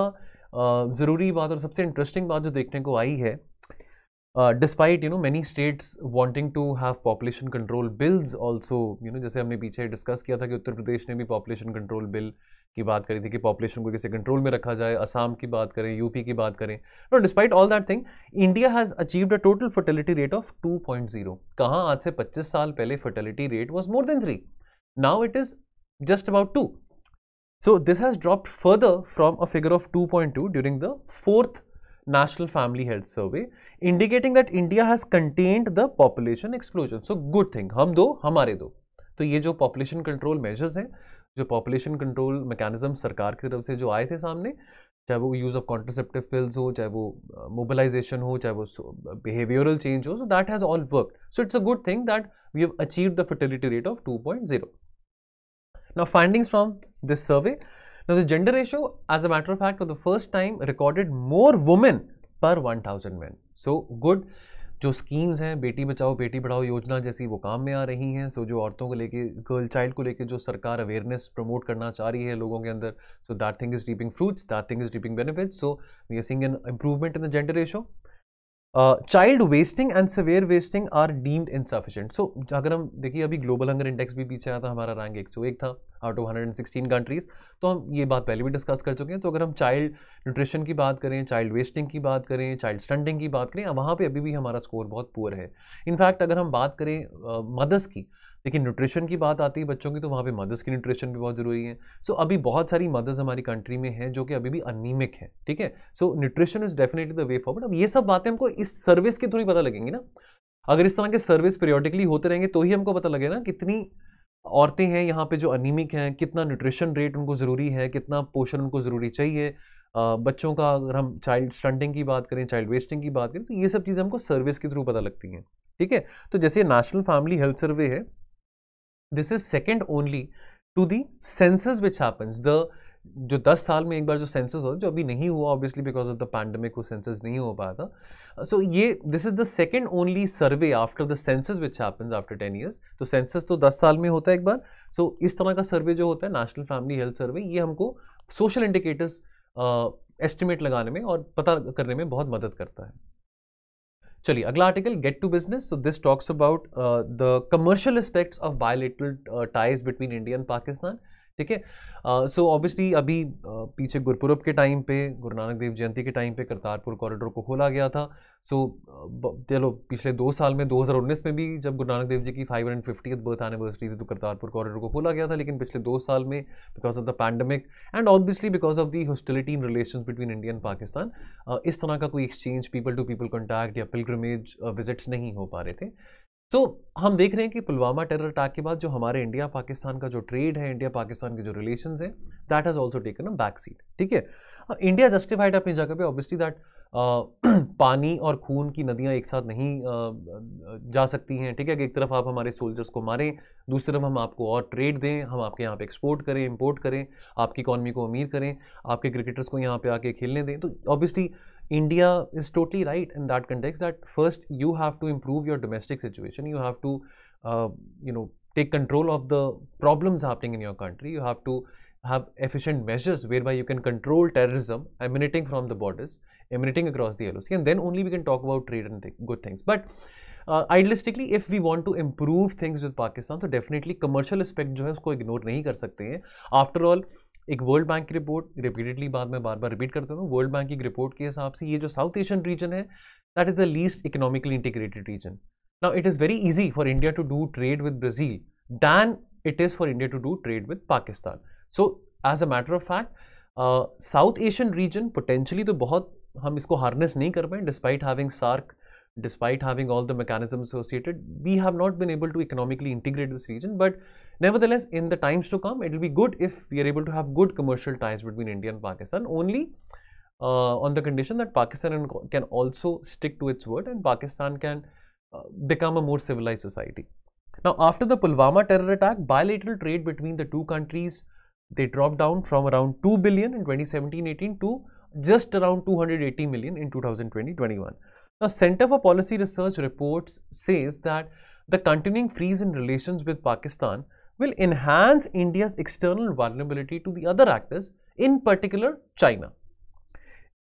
ज़रूरी बात और सबसे इंटरेस्टिंग बात जो देखने को आई है, despite many states wanting to have population control bills also, जैसे हमने पीछे डिस्कस किया था कि उत्तर प्रदेश ने भी पॉपुलेशन कंट्रोल बिल की बात करी थी कि पॉपुलेशन को कैसे कंट्रोल में रखा जाए, असम की बात करें, यूपी की बात करें. No, despite all that thing, India has achieved a total fertility rate of 2.0. कहाँ आज से 25 साल पहले fertility rate was more than 3. Now it is just about 2. So this has dropped further from a figure of 2.2 during the 4th National Family Health Survey, indicating that India has contained the population explosion. So good thing, हम दो हमारे दो. तो ये जो पॉपुलेशन कंट्रोल मेजर्स हैं जो पॉपुलेशन कंट्रोल मैकेनिज्म सरकार की तरफ से जो आए थे सामने, चाहे वो यूज़ ऑफ कॉन्ट्रासेप्टिव पिल्स हो, चाहे वो मोबिलाइजेशन हो, चाहे वो बिहेवियरल चेंज हो, so that has all work. So it's a good thing that we have achieved the fertility rate of 2.0. Now, findings from this survey. Now, the gender ratio, as a matter of fact, for the first time recorded more women per 1,000 men. So, good. जो स्कीम्स हैं, बेटी बचाओ बेटी पढ़ाओ योजना जैसी, वो काम में आ रही हैं. सो जो औरतों को लेके, गर्ल चाइल्ड को लेके जो सरकार अवेयरनेस प्रमोट करना चाह रही है लोगों के अंदर, so that thing is reaping fruits, that thing is reaping benefits. So we are seeing an improvement in the gender ratio. Child wasting and severe wasting are deemed insufficient. So अगर हम देखिए, अभी ग्लोबल हंगर इंडेक्स भी पीछे आया था, हमारा रैंक 101 था आउट ऑफ 116 कंट्रीज. तो हम ये बात पहले भी डिस्कस कर चुके हैं. तो अगर हम चाइल्ड न्यूट्रिशन की बात करें, चाइल्ड वेस्टिंग की बात करें, चाइल्ड स्टंटिंग की बात करें, वहाँ पे अभी भी हमारा स्कोर बहुत पुअर है. इनफैक्ट अगर हम बात करें मदर्स की, लेकिन न्यूट्रिशन की बात आती है बच्चों की, तो वहाँ पे मदर्स की न्यूट्रिशन भी बहुत ज़रूरी है. सो अभी बहुत सारी मदर्स हमारी कंट्री में हैं जो कि अभी भी अनीमिक है. ठीक है, so nutrition is definitely the way forward. अब ये सब बातें हमको इस सर्विस के थ्रू ही पता लगेंगी ना. अगर इस तरह के सर्विस पीरियोडिकली होते रहेंगे तो ही हमको पता लगेगा ना कितनी औरतें हैं यहाँ पे जो अनीमिक हैं, कितना न्यूट्रिशन रेट उनको ज़रूरी है, कितना पोषण उनको ज़रूरी चाहिए. बच्चों का अगर हम चाइल्ड स्टंटिंग की बात करें, चाइल्ड वेस्टिंग की बात करें, तो ये सब चीज़ें हमको सर्विस के थ्रू पता लगती हैं. ठीक है, तो जैसे नेशनल फैमिली हेल्थ सर्वे है, this is second only to the census which happens. The जो 10 साल में एक बार जो सेंसस होता है, जो अभी नहीं हुआ obviously because of the pandemic, वो सेंसस नहीं हो पाया था. सो ये this is the second only survey after the census which happens after 10 years. तो सेंसस तो 10 साल में होता है एक बार. सो इस तरह का सर्वे जो होता है नेशनल फैमिली हेल्थ सर्वे, ये हमको सोशल इंडिकेटर्स एस्टिमेट लगाने में और पता करने में बहुत मदद करता है. चलिए अगला article, get to business. So this talks about the commercial aspects of bilateral ties between India and Pakistan. ठीक है, सो ऑब्वियसली अभी पीछे गुरपुरब के टाइम पे, गुरु नानक देव जयंती के टाइम पे करतारपुर कॉरिडोर को खोला गया था. सो चलो पिछले 2 साल में 2019 में भी जब गुरु नानक देव जी की 550th बर्थ एनिवर्सरी थी तो करतारपुर कॉरिडोर को खोला गया था. लेकिन पिछले 2 साल में because of the pandemic and obviously because of the hostility in relations between India and Pakistan, इस तरह का कोई exchange, people to people contact या पिलग्रिमेज विजिट्स नहीं हो पा रहे थे. तो हम देख रहे हैं कि पुलवामा टेरर अटैक के बाद जो हमारे इंडिया पाकिस्तान का जो ट्रेड है, इंडिया पाकिस्तान के जो रिलेशंस हैं, that has also taken a back seat. ठीक है, इंडिया जस्टिफाइड अपनी जगह पे ऑब्वियसली दैट पानी और खून की नदियां एक साथ नहीं जा सकती हैं. ठीक है, कि एक तरफ आप हमारे सोल्जर्स को मारें, दूसरी तरफ हम आपको और ट्रेड दें, हम आपके यहाँ पे एक्सपोर्ट करें, इंपोर्ट करें, आपकी इकॉनमी को अमीर करें, आपके क्रिकेटर्स को यहाँ पे आके खेलने दें. तो obviously India is totally right in that context that first you have to improve your domestic situation. You have to, take control of the problems happening in your country. You have to have efficient measures whereby you can control terrorism emanating from the borders, emanating across the LOC, and then only we can talk about trade and good things. But idealistically, if we want to improve things with Pakistan, तो definitely commercial aspect जो है उसको ignore नहीं कर सकते हैं. After all, एक वर्ल्ड बैंक की रिपोर्ट, रिपीटेडली बार बार रिपीट करता हूँ, वर्ल्ड बैंक की रिपोर्ट के हिसाब से ये जो साउथ एशियन रीजन है, that is the least economically integrated region. Now it is very easy for India to do trade with Brazil than it is for India to do trade with Pakistan. So as a matter of fact, South Asian region potentially तो बहुत हम इसको हार्नेस नहीं कर पाए, despite having SAARC, despite having all the mechanisms associated, we have not been able to economically integrate this region. But nevertheless, in the times to come, it will be good if we are able to have good commercial ties between India and Pakistan, only on the condition that Pakistan can also stick to its word and Pakistan can become a more civilized society. Now, after the Pulwama terror attack, bilateral trade between the two countries, they dropped down from around 2 billion in 2017-18 to just around 280 million in 2020-21. Now, Center for Policy Research reports says that the continuing freeze in relations with Pakistan will enhance India's external vulnerability to the other actors, in particular China.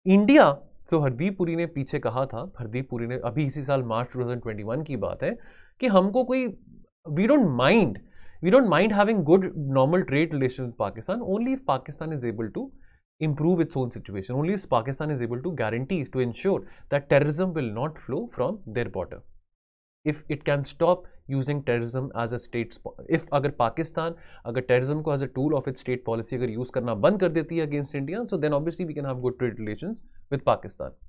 India, तो हरदीप पुरी ने पीछे कहा था, हरदीप पुरी ने अभी इसी साल मार्च 2021 की बात है कि हमको कोई we don't mind having good normal trade relations with Pakistan only if Pakistan is able to improve its own situation. Only if Pakistan is able to guarantee, to ensure that terrorism will not flow from their border. If it can stop using terrorism as a state, if अगर पाकिस्तान अगर terrorism को as a tool of its state policy अगर use करना बंद कर देती है against India, so then obviously we can have good trade relations with Pakistan.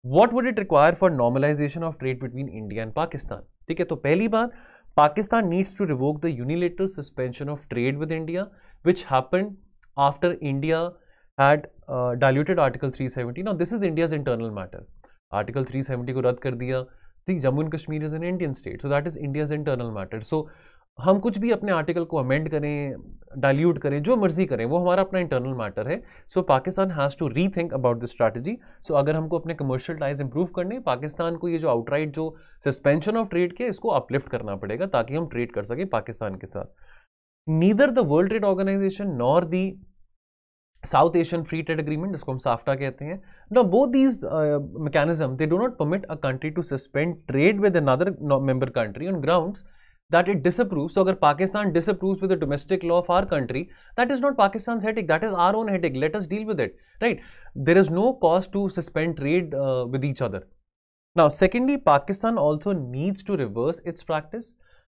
What would it require for normalization of trade between India and Pakistan? ठीक है, तो पहली बात, Pakistan needs to revoke the unilateral suspension of trade with India, which happened after India had diluted Article 370. Now this is India's internal matter. Article 370 को रद्द कर दिया. See, Jammu and Kashmir is an Indian state, so that is India's internal matter. So हम कुछ भी अपने आर्टिकल को अमेंड करें, डाइल्यूट करें, जो मर्जी करें, वो हमारा अपना इंटरनल मैटर है. So Pakistan has to rethink about this strategy. So अगर हमको अपने कमर्शियल टाइज इंप्रूव करने, पाकिस्तान को ये जो आउटराइट जो सस्पेंशन ऑफ ट्रेड के, इसको अपलिफ्ट करना पड़ेगा ताकि हम ट्रेड कर सकें पाकिस्तान के साथ. Neither the World Trade Organization nor the South Asian Free Trade Agreement, जिसको हम साफ्टा कहते हैं, now both these mechanism they do not permit a country to suspend trade with another member country on grounds that it disapproves. So agar Pakistan disapproves with the domestic law of our country, that is not Pakistan's headache, that is our own headache. Let us deal with it, right? There is no cause to suspend trade with each other. Now secondly, Pakistan also needs to reverse its practice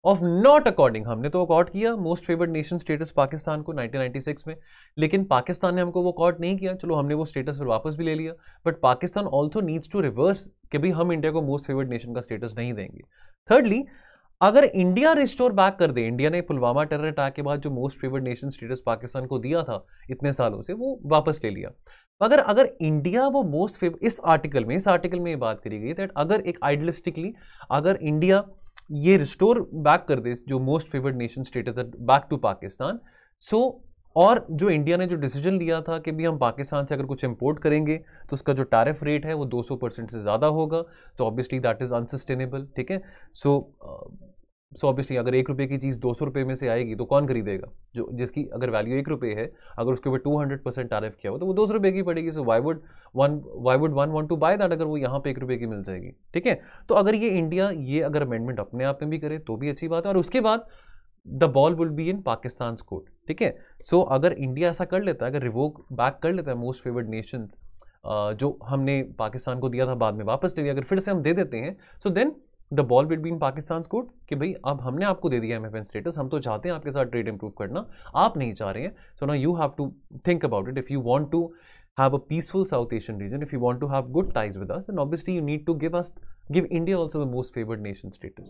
of not according. हमने तो अकॉर्ड किया most favoured nation status Pakistan को 1996 में, लेकिन पाकिस्तान ने हमको वो अकॉर्ड नहीं किया. चलो हमने वो स्टेटस फिर वापस भी ले लिया, but Pakistan also needs to reverse कि भाई हम इंडिया को मोस्ट फेवर्ड नेशन का स्टेटस नहीं देंगे. थर्डली, अगर इंडिया रिस्टोर बैक कर दे, इंडिया ने पुलवामा टेरर अटैक के बाद जो most favoured nation status Pakistan को दिया था इतने सालों से, वो वापस ले लिया. अगर इंडिया वो मोस्ट फेवर, इस आर्टिकल में ये बात करी गई दैट अगर एक आइडियलिस्टिकली अगर इंडिया ये रिस्टोर बैक कर दे जो most favoured nation status back to Pakistan, so और जो इंडिया ने जो डिसीजन लिया था कि भी हम पाकिस्तान से अगर कुछ इंपोर्ट करेंगे तो उसका जो टैरिफ रेट है वो 200% से ज़्यादा होगा, तो ऑब्वियसली दैट इज़ अनसस्टेनेबल. ठीक है, सो ऑब्वियसली अगर 1 रुपये की चीज़ 200 रुपये में से आएगी तो कौन खरीदेगा? जो जिसकी अगर वैल्यू 1 रुपये है, अगर उसके ऊपर 200% टैरिफ किया हो तो वो 200 रुपये की पड़ेगी. So why would one want to buy that अगर वो यहाँ पे 1 रुपये की मिल जाएगी. ठीक है, तो अगर ये इंडिया ये अगर अमेंडमेंट अपने आप में भी करे तो भी अच्छी बात है, और उसके बाद the ball will be in Pakistan court. ठीक है, सो अगर इंडिया ऐसा कर लेता है, अगर रिवोक बैक कर लेता है मोस्ट फेवर्ड नेशन जो हमने पाकिस्तान को दिया था बाद में वापस ले लिया, अगर फिर से हम दे देते हैं, so then the ball will be in Pakistan court कि भाई अब हमने आपको दे दिया MFN स्टेटस, हम तो चाहते हैं आपके साथ ट्रेड इंप्रूव करना, आप नहीं चाह रहे हैं. So now you have to think about it. If you want to have a peaceful South Asian region, if you want to have good ties with us, then obviously you need to give India also the most favored nation status.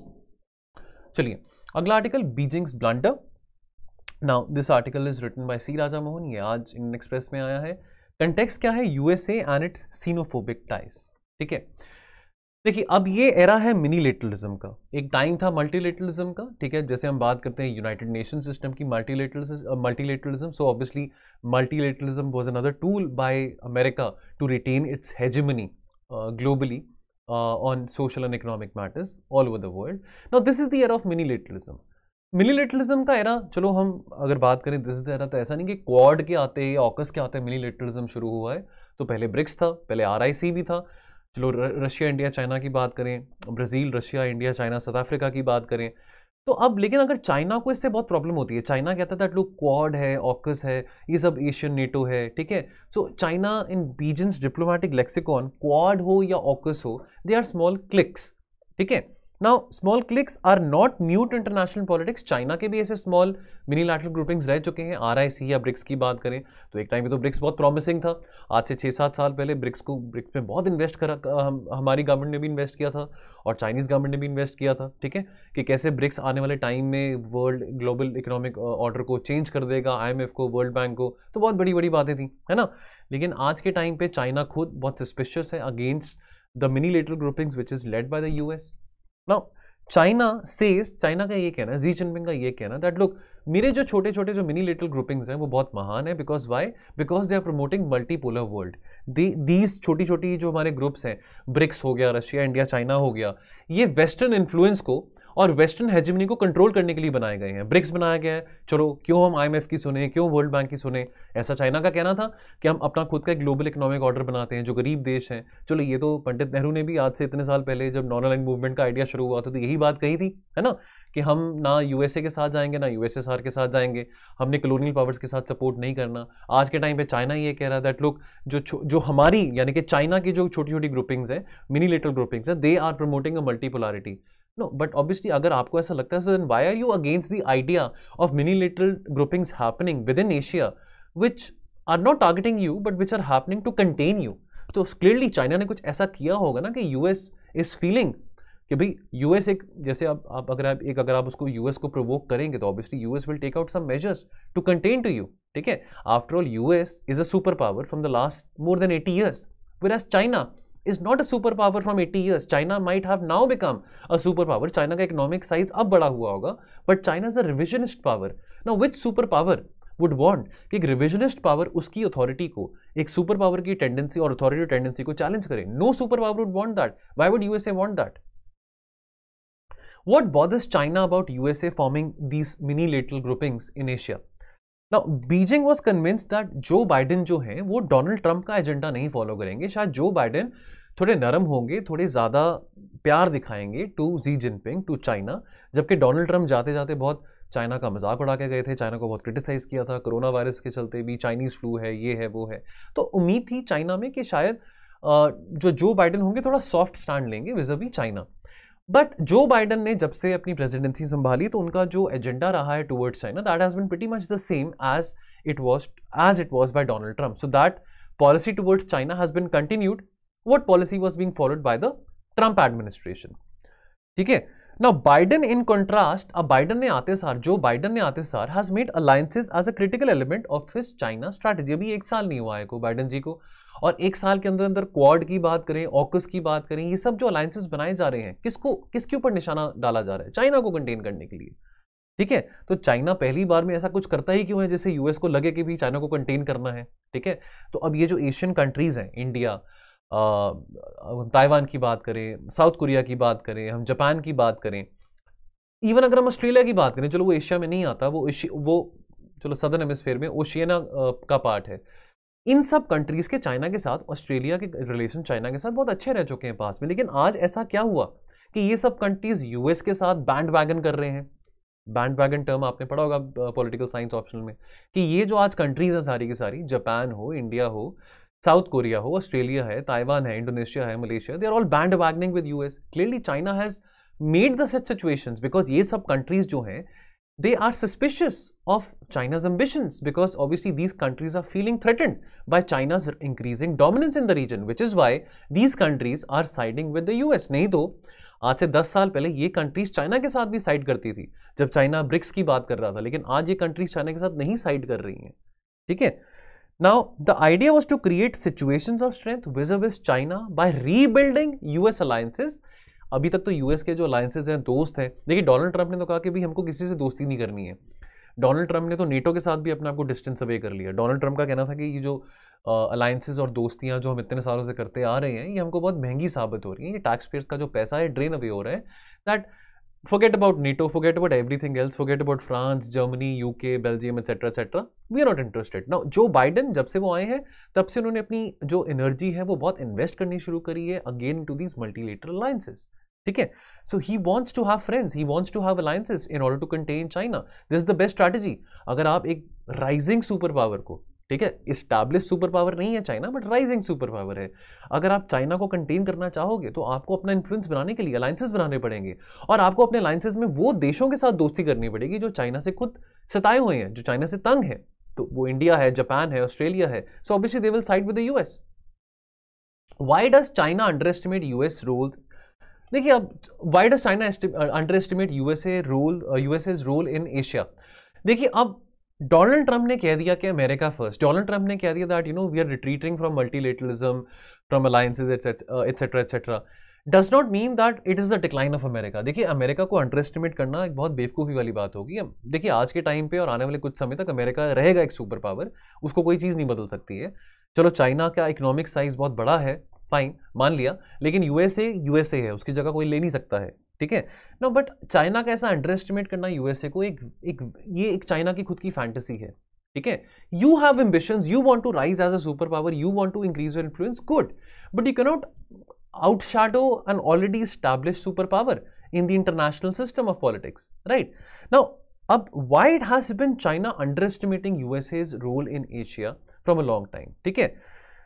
चलिए अगला article, Beijing's blunder. Now this article is written by C Raja Mohan, ये आज इंडियन एक्सप्रेस में आया है. कंटेक्स्ट क्या है? USA and it's Sinophobic ties. ठीक है, देखिए अब ये एरा है मिनीलेटरलिज्म का, एक टाइम था मल्टीलेटरलिज्म का. ठीक है, जैसे हम बात करते हैं यूनाइटेड नेशन सिस्टम की multilateralism, so obviously multilateralism was another tool by America to retain its hegemony globally on social and economic matters all over the world. Now this is the era of minilateralism. मिनीलेटरलिज्म का एरा, चलो हम अगर बात करें दिस इज द एरा, तो ऐसा नहीं कि क्वाड के आते या ऑकस के आते मिनीलेटरलिज्म शुरू हुआ है. तो पहले ब्रिक्स था, पहले RIC भी था. चलो रशिया इंडिया चाइना की बात करें, Brazil Russia India China south Africa की बात करें, तो अब लेकिन अगर चाइना को इससे बहुत प्रॉब्लम होती है. चाइना कहता था लोग क्वाड है, ऑकस है, ये सब एशियन नेटो है. ठीक है, so China in Beijing's diplomatic lexicon, quad हो या ऑकस हो, दे आर स्मॉल क्लिक्स. ठीक है, now small cliques are not new to international politics. China के भी ऐसे स्मॉल मिनीलैटरल ग्रुपिंग्स रह चुके हैं. RIC या ब्रिक्स की बात करें तो एक टाइम पे तो ब्रिक्स बहुत प्रॉमिसिंग था. आज से 6-7 साल पहले ब्रिक्स में बहुत इन्वेस्ट करा, हमारी गवर्नमेंट ने भी इन्वेस्ट किया था और चाइनीज़ गवर्नमेंट ने भी इन्वेस्ट किया था. ठीक है, कि कैसे ब्रिक्स आने वाले टाइम में वर्ल्ड ग्लोबल इकोनॉमिक ऑर्डर को चेंज कर देगा, IMF को, वर्ल्ड बैंक को, तो बहुत बड़ी बड़ी बातें थी, है ना. लेकिन आज के टाइम पे चाइना खुद बहुत सस्पिशियस है against the minilateral groupings which is led by the US. Now China का ये कहना है, जी जिनपिंग का ये कहना है दैट लुक, मेरे जो छोटे छोटे जो मिनीलेटरल ग्रुपिंग्स हैं वो बहुत महान है. Because why? Because they are promoting multipolar world. These छोटी छोटी जो हमारे ग्रुप्स हैं, ब्रिक्स हो गया, रशिया इंडिया चाइना हो गया, ये वेस्टर्न इन्फ्लुएंस को और वेस्टर्न हेजेमनी को कंट्रोल करने के लिए बनाए गए हैं. ब्रिक्स बनाया गया है, चलो क्यों हम IMF की सुने, क्यों वर्ल्ड बैंक की सुने. ऐसा चाइना का कहना था कि हम अपना खुद का एक ग्लोबल इकोनॉमिक ऑर्डर बनाते हैं जो गरीब देश हैं. चलो ये तो पंडित नेहरू ने भी आज से इतने साल पहले जब नॉन अलाइन्ड मूवमेंट का आइडिया शुरू हुआ था तो यही बात कही थी, है ना, कि हम ना USA के साथ जाएंगे ना USSR के साथ जाएंगे, हमने कॉलोनियल पावर्स के साथ सपोर्ट नहीं करना. आज के टाइम पे चाइना ये कह रहा है दैट लोग जो हमारी यानी कि चाइना की जो छोटी छोटी ग्रुपिंग्स हैं, मिनीलेटरल ग्रुपिंग्स हैं, they are promoting a multipolarity. No, but obviously अगर आपको ऐसा लगता है, so then why are you against the idea of minilateral groupings happening within Asia which are not targeting you but which are happening to contain you? तो clearly चाइना ने कुछ ऐसा किया होगा ना कि US is feeling कि भाई यूएस एक, जैसे आप अगर आप उसको यूएस को प्रोवोक करेंगे तो obviously US will take out some measures to contain to you, ठीक है। After all US is a super power from the last more than 80 years, whereas China is not a superpower from 80 years. China might have now become a superpower. China का इकोनॉमिक साइज अब बड़ा हुआ होगा, but China is a revisionist power. Now which super power would want कि एक रिविजनिस्ट पावर उसकी अथॉरिटी को, एक सुपर पावर की टेंडेंसी और अथॉरिटी टेंडेंसी को चैलेंज करे? No super power would want that. Why would USA want that? What bothers China about USA forming these mini-lateral groupings in Asia? Now, Beijing was convinced that Joe Biden जो हैं वो डोनाल्ड ट्रंप का एजेंडा नहीं फॉलो करेंगे. शायद जो बाइडेन थोड़े नरम होंगे, थोड़े ज़्यादा प्यार दिखाएंगे to Xi Jinping, to China, जबकि डोनाल्ड ट्रंप जाते जाते बहुत चाइना का मजाक उड़ा के गए थे, चाइना को बहुत क्रिटिसाइज किया था, कोरोना वायरस के चलते भी, चाइनीज़ फ्लू है, ये है वो है. तो उम्मीद थी चाइना में कि शायद जो बाइडेन होंगे थोड़ा सॉफ्ट स्टैंड लेंगे विज़-अ-वी चाइना. बट जो बाइडेन ने जब से अपनी प्रेसिडेंसी संभाली तो उनका जो एजेंडा रहा है towards China, that has been pretty much the same as it was by Donald Trump. So that policy towards China has been continued. What policy was being followed by the Trump administration, ठीक है. नाउ बाइडेन इन कंट्रास्ट, अब बाइडेन ने आते सार has made alliances as a critical element of his China strategy. अभी एक साल नहीं हुआ है को बाइडेन जी को, और एक साल के अंदर अंदर क्वाड की बात करें, ऑकस की बात करें, ये सब जो अलायंसेस बनाए जा रहे हैं, किसके ऊपर निशाना डाला जा रहा है? चाइना को कंटेन करने के लिए, ठीक है. तो चाइना पहली बार में ऐसा कुछ करता ही क्यों है जैसे यूएस को लगे कि भी चाइना को कंटेन करना है, ठीक है. तो अब ये जो एशियन कंट्रीज हैं, इंडिया, ताइवान की बात करें, साउथ कोरिया की बात करें, हम जापान की बात करें, इवन अगर हम ऑस्ट्रेलिया की बात करें, चलो वो एशिया में नहीं आता, वो चलो सदर्न हेमिस्फीयर में ओशियाना का पार्ट है. इन सब कंट्रीज के चाइना के साथ, ऑस्ट्रेलिया के रिलेशन चाइना के साथ बहुत अच्छे रह चुके हैं पास में. लेकिन आज ऐसा क्या हुआ कि ये सब कंट्रीज यूएस के साथ बैंड वैगन कर रहे हैं? बैंड वैगन टर्म आपने पढ़ा होगा पॉलिटिकल साइंस ऑप्शनल में, कि ये जो आज कंट्रीज हैं सारी की सारी, जापान हो, इंडिया हो, साउथ कोरिया हो, ऑस्ट्रेलिया है, ताइवान है, इंडोनेशिया है, Malaysia, they are all bandwagoning with US. Clearly China has made the such situations because ये सब कंट्रीज जो हैं, they are suspicious of China's ambitions because obviously these countries are feeling threatened by China's increasing dominance in the region, which is why these countries are siding with the US. नहीं तो आज से 10 साल पहले ये कंट्रीज चाइना के साथ भी साइड करती थी जब चाइना ब्रिक्स की बात कर रहा था, लेकिन आज ये कंट्रीज चाइना के साथ नहीं साइड कर रही हैं, ठीक है. Now the idea was to create situations of strength vis-a-vis China by rebuilding US alliances. अभी तक तो यूएस के जो अलायंसेज हैं, दोस्त हैं, देखिए डोनाल्ड ट्रंप ने तो कहा कि भाई हमको किसी से दोस्ती नहीं करनी है. डोनाल्ड ट्रंप ने तो नेटो के साथ भी अपने आप को डिस्टेंस अवे कर लिया. डोनाल्ड ट्रंप का कहना था कि ये जो अलायंसेज और दोस्तियां जो हम इतने सालों से करते आ रहे हैं, ये हमको बहुत महंगी साबित हो रही हैं, ये टैक्स पेयर्स का जो पैसा है ड्रेन अवे हो रहा है. That forget about NATO, forget about everything else, forget about France, Germany, UK, Belgium, etc. etc. We are not interested. Now, Joe Biden जब से वो आए हैं तब से उन्होंने अपनी जो एनर्जी है वो बहुत इन्वेस्ट करनी शुरू करी है again to these multilateral alliances, ठीक है. So he wants to have friends, he wants to have alliances in order to contain China. This is the best strategy. अगर आप एक राइजिंग सुपर पावर को, ठीक है, इस्टैब्लिश सुपर पावर नहीं है China but rising super power है, अगर आप चाइना को कंटेन करना चाहोगे तो आपको अपना इन्फ्लुएंस बनाने के लिए अलायंसेस बनाने पड़ेंगे, और आपको अपने अलायंसेस में वो देशों के साथ दोस्ती करनी पड़ेगी जो चाइना से खुद सताए हुए हैं, जो चाइना से तंग है. तो वो इंडिया है, जापान है, ऑस्ट्रेलिया है. So obviously they will side with the USA. Why does China underestimate US role? देखिए अब why does China underestimate USA's role in Asia? देखिए अब डोनाल्ड ट्रंप ने कह दिया कि अमेरिका फर्स्ट. डोनाल्ड ट्रंप ने कह दिया that we are retreating from multilateralism, from alliances etcetera etcetera. Does not mean that it is the decline of America. देखिए अमेरिका को अंडर एस्टिमेट करना एक बहुत बेवकूफ़ी वाली बात होगी. देखिए आज के टाइम पे और आने वाले कुछ समय तक अमेरिका रहेगा एक सुपर पावर, उसको कोई चीज़ नहीं बदल सकती है. चलो चाइना का इकोनॉमिक साइज बहुत बड़ा है, फाइन, मान लिया, लेकिन यूएसए है, उसकी जगह कोई ले नहीं सकता है, ठीक है ना. बट चाइना का ऐसा अंडर एस्टिमेट करना यूएसए को एक चाइना की खुद की फैंटेसी है, ठीक है. You have ambitions, you want to rise as a super power, you want to increase your influence, good, but you can not outshadow an already established superpower in the international system of politics, right? Now, why it has been China underestimating USA's role in Asia from a long time, ठीक है.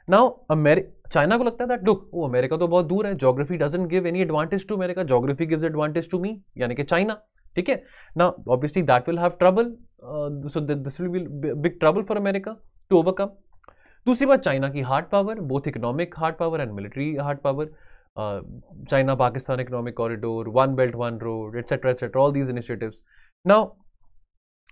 Now, चाइना को लगता है that look, वो अमेरिका तो बहुत दूर है, geography doesn't give any advantage to America, geography gives advantage to me, यानी कि चाइना, ठीक है. Now, obviously that will have trouble, so this will be big trouble for America to overcome. दूसरी बात, चाइना की hard power, both economic hard power and military hard power. China Pakistan economic corridor, one belt one road, etc., all these initiatives. Now,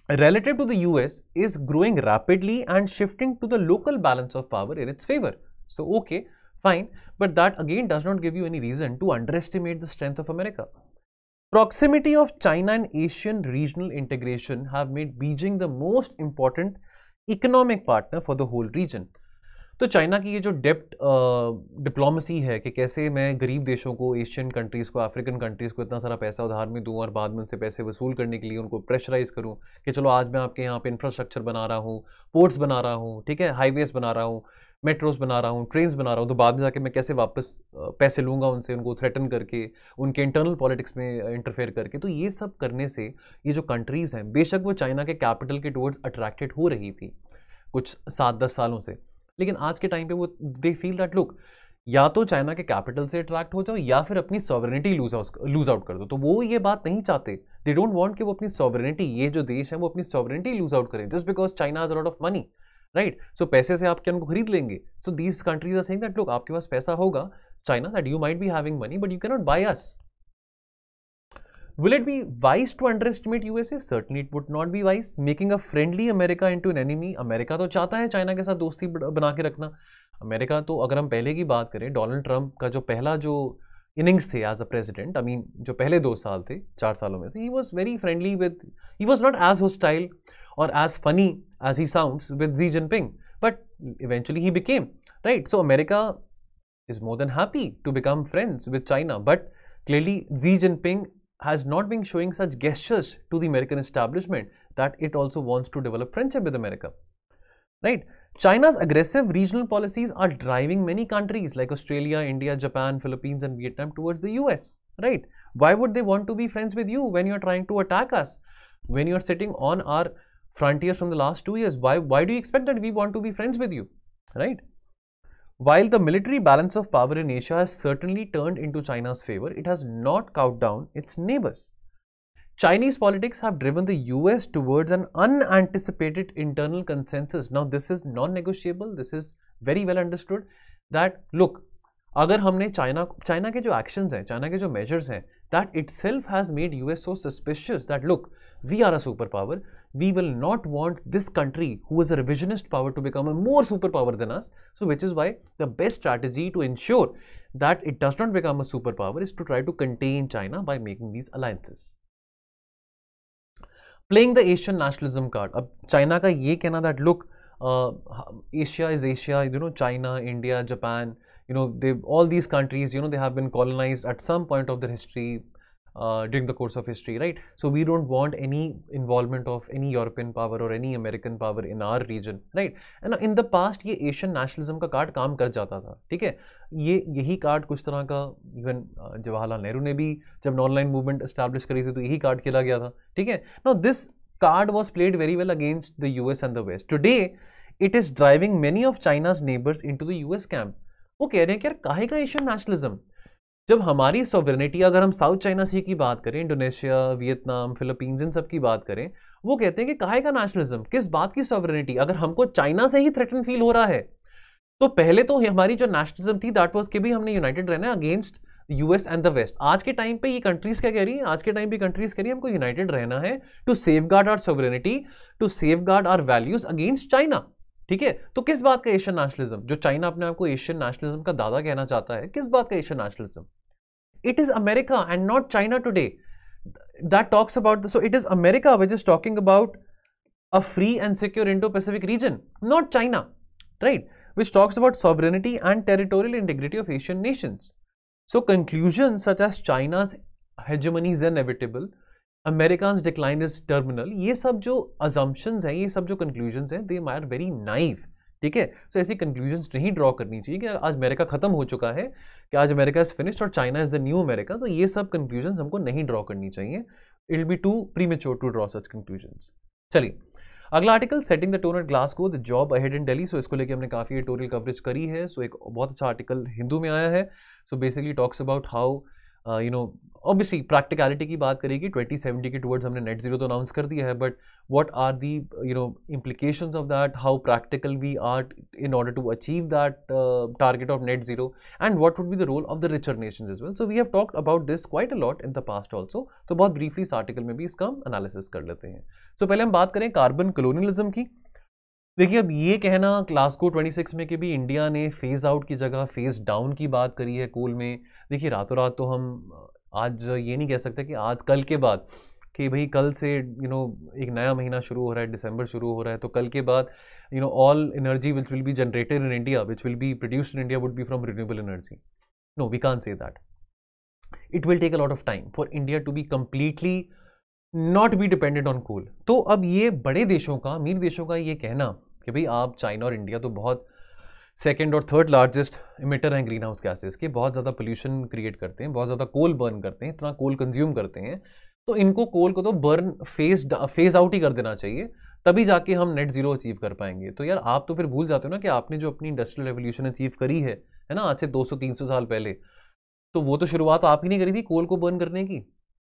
relative to the US, is growing rapidly and shifting to the local balance of power in its favor. So okay, fine, but that again does not give you any reason to underestimate the strength of America. Proximity of China and Asian regional integration have made Beijing the most important economic partner for the whole region. तो चाइना की ये जो डेप्ट डिप्लोमेसी है कि कैसे मैं गरीब देशों को, एशियन कंट्रीज़ को, अफ्रीकन कंट्रीज़ को इतना सारा पैसा उधार में दूं और बाद में उनसे पैसे वसूल करने के लिए उनको प्रेशराइज करूं कि चलो आज मैं आपके यहाँ पे इंफ्रास्ट्रक्चर बना रहा हूँ, पोर्ट्स बना रहा हूँ, ठीक है, हाईवेज बना रहा हूँ, मेट्रोज बना रहा हूँ, ट्रेन्स बना रहा हूँ, तो बाद में जाके मैं कैसे वापस पैसे लूँगा उनसे, उनको थ्रेटन करके, उनके इंटरनल पॉलिटिक्स में इंटरफेयर करके। तो ये सब करने से ये जो कंट्रीज़ हैं, बेशक वो चाइना के कैपिटल के टुवर्ड्स अट्रैक्टेड हो रही थी कुछ 7-10 सालों से, लेकिन आज के टाइम पे वो दे फील दैट लुक, या तो चाइना के कैपिटल से अट्रैक्ट हो जाओ या फिर अपनी सॉवरेनिटी लूज आउट कर दो। तो वो ये बात नहीं चाहते, दे डोंट वांट कि वो अपनी सॉवरेनिटी, ये जो देश है वो अपनी सॉवरेनिटी लूज आउट करें just because China has a lot of money, right. So पैसे से आप क्या उनको खरीद लेंगे? So these countries are saying that look, आपके पास पैसा होगा China, that you might be having money but you can not buy us. Will it be wise to underestimate USA? Certainly it would not be wise. Making a friendly America into an enemy. America तो चाहता है चाइना के साथ दोस्ती बना के रखना। अमेरिका तो, अगर हम पहले की बात करें, डोनाल्ड ट्रंप का जो पहला जो इनिंग्स थे as a president, I mean जो पहले 2 साल थे 4 सालों में से, he was very friendly with, he was not as hostile और as funny as he sounds with Xi Jinping, but eventually he became, right. So America is more than happy to become friends with China, but clearly Xi Jinping has not been showing such gestures to the American establishment that it also wants to develop friendship with America, right? China's aggressive regional policies are driving many countries like Australia, India, Japan, Philippines and Vietnam towards the US, right? Why would they want to be friends with you when you're trying to attack us, when you're sitting on our frontiers from the last 2 years? Why do you expect that we want to be friends with you, right? While the military balance of power in Asia has certainly turned into China's favor, it has not cowed down its neighbors. Chinese politics have driven the US towards an unanticipated internal consensus. Now, this is non-negotiable. This is very well understood that, look, अगर हमने चाइना के जो actions हैं, चाइना के जो measures हैं, that itself has made US so suspicious that, look, we are a superpower. We will not want this country who is a revisionist power to become a more superpower than us. So which is why the best strategy to ensure that it does not become a superpower is to try to contain China by making these alliances. Playing the Asian nationalism card. अब China का ये कहना that look, Asia is Asia, you know, China, India, Japan, you know, all these countries, you know, they have been colonized at some point of their history, during the course of history, right? So we don't want any involvement of any European power or any American power in our region, right? And in the past ये Asian nationalism का कार्ड काम कर जाता था, ठीक है। यही कार्ड कुछ तरह का इवन जवाहरलाल नेहरू ने भी जब नॉन लाइन मूवमेंट एस्टैब्लिश करी थी तो यही कार्ड खेला गया था, ठीक है। Now this card was played very well against the US and the West. Today it is driving many of China's neighbors into the US camp. वो कह रहे हैं कि यार काहे का एशियन नेशनलिज्म, जब हमारी सॉवरेनिटी, अगर हम साउथ चाइना सी की बात करें, इंडोनेशिया, वियतनाम, फिलीपींस, इन सब की बात करें, वो कहते हैं कि काहे का नेशनलिज्म, किस बात की सॉवरेनिटी, अगर हमको चाइना से ही थ्रेटन फील हो रहा है तो पहले तो हमारी जो नेशनलिज्म थी दैट वाज कि भी हमने यूनाइटेड रहना है against US and the west. आज के टाइम पे ये कंट्रीज क्या कह रही है, आज के टाइम पे कंट्रीज कह रही है हमको यूनाइटेड रहना है to safeguard our sovereignty, to safeguard our values against China, ठीक है। तो किस बात का एशियन नेशनलिज्म, जो चाइना अपने आप को एशियन नेशनलिज्म का दादा कहना चाहता है, किस बात का Asian nationalism? It is America and not China today that talks about so it is America which is talking about a free and secure Indo-Pacific region, not China, right, which talks about sovereignty and territorial integrity of Asian nations. So conclusions such as China's hegemony is inevitable, America's decline is terminal, ये सब जो assumptions हैं, ये सब जो conclusions हैं, they are very naive, ठीक है। सो ऐसी कंक्लूजन्स नहीं ड्रॉ करनी चाहिए कि आज अमेरिका खत्म हो चुका है, कि आज अमेरिका इज फिनिश्ड और China is the new America. तो ये सब कंक्लूजन्स हमको नहीं ड्रॉ करनी चाहिए, it will be too premature to draw such conclusions. चलिए अगला article, setting the tone at Glasgow, the job ahead in Delhi. So इसको लेके हमने काफ़ी एडिटोरियल कवरेज करी है। सो एक बहुत अच्छा आर्टिकल हिंदू में आया है। So basically talks about how obviously practicality की बात करेगी 2070 के टुवर्ड्स हमने नेट जीरो तो अनाउंस कर दिया है, but what are the implications of that, how practical we are in order to achieve that target of net zero, and what would be the role of the richer nations as well. So we have talked about this quite a lot in the past also. तो बहुत briefly इस आर्टिकल में भी इसका हम एनालिसिस कर लेते हैं. तो पहले हम बात करें कार्बन कलोनियलिज्म की. देखिए, अब ये कहना ग्लासगो 26 में कि भी इंडिया ने फेज आउट की जगह फेज डाउन की बात करी है कोल में. देखिए, रातों रात तो हम आज ये नहीं कह सकते कि आज कल के बाद कि भाई कल से एक नया महीना शुरू हो रहा है, दिसंबर शुरू हो रहा है, तो कल के बाद all energy which will be generated in India, which will be produced in India, would be from renewable energy. No, we can't say that. It will take a lot of time for India to be completely not be dependent on coal. तो अब ये बड़े देशों का, अमीर देशों का ये कहना कि भाई आप चाइना और इंडिया तो बहुत सेकेंड और थर्ड लार्जेस्ट इमिटर हैं ग्रीन हाउस गैसेस के, बहुत ज़्यादा पोल्यूशन क्रिएट करते हैं, बहुत ज़्यादा कोल बर्न करते हैं, इतना कोल कंज्यूम करते हैं, तो इनको कोल को तो बर्न फेज आउट ही कर देना चाहिए, तभी जाके हम नेट जीरो अचीव कर पाएंगे. तो यार आप तो फिर भूल जाते हो ना कि आपने जो अपनी इंडस्ट्रियल रेवोल्यूशन अचीव करी है ना, आज से 200-300 साल पहले, तो वो तो शुरुआत आप ही नहीं करी थी कोल को बर्न करने की.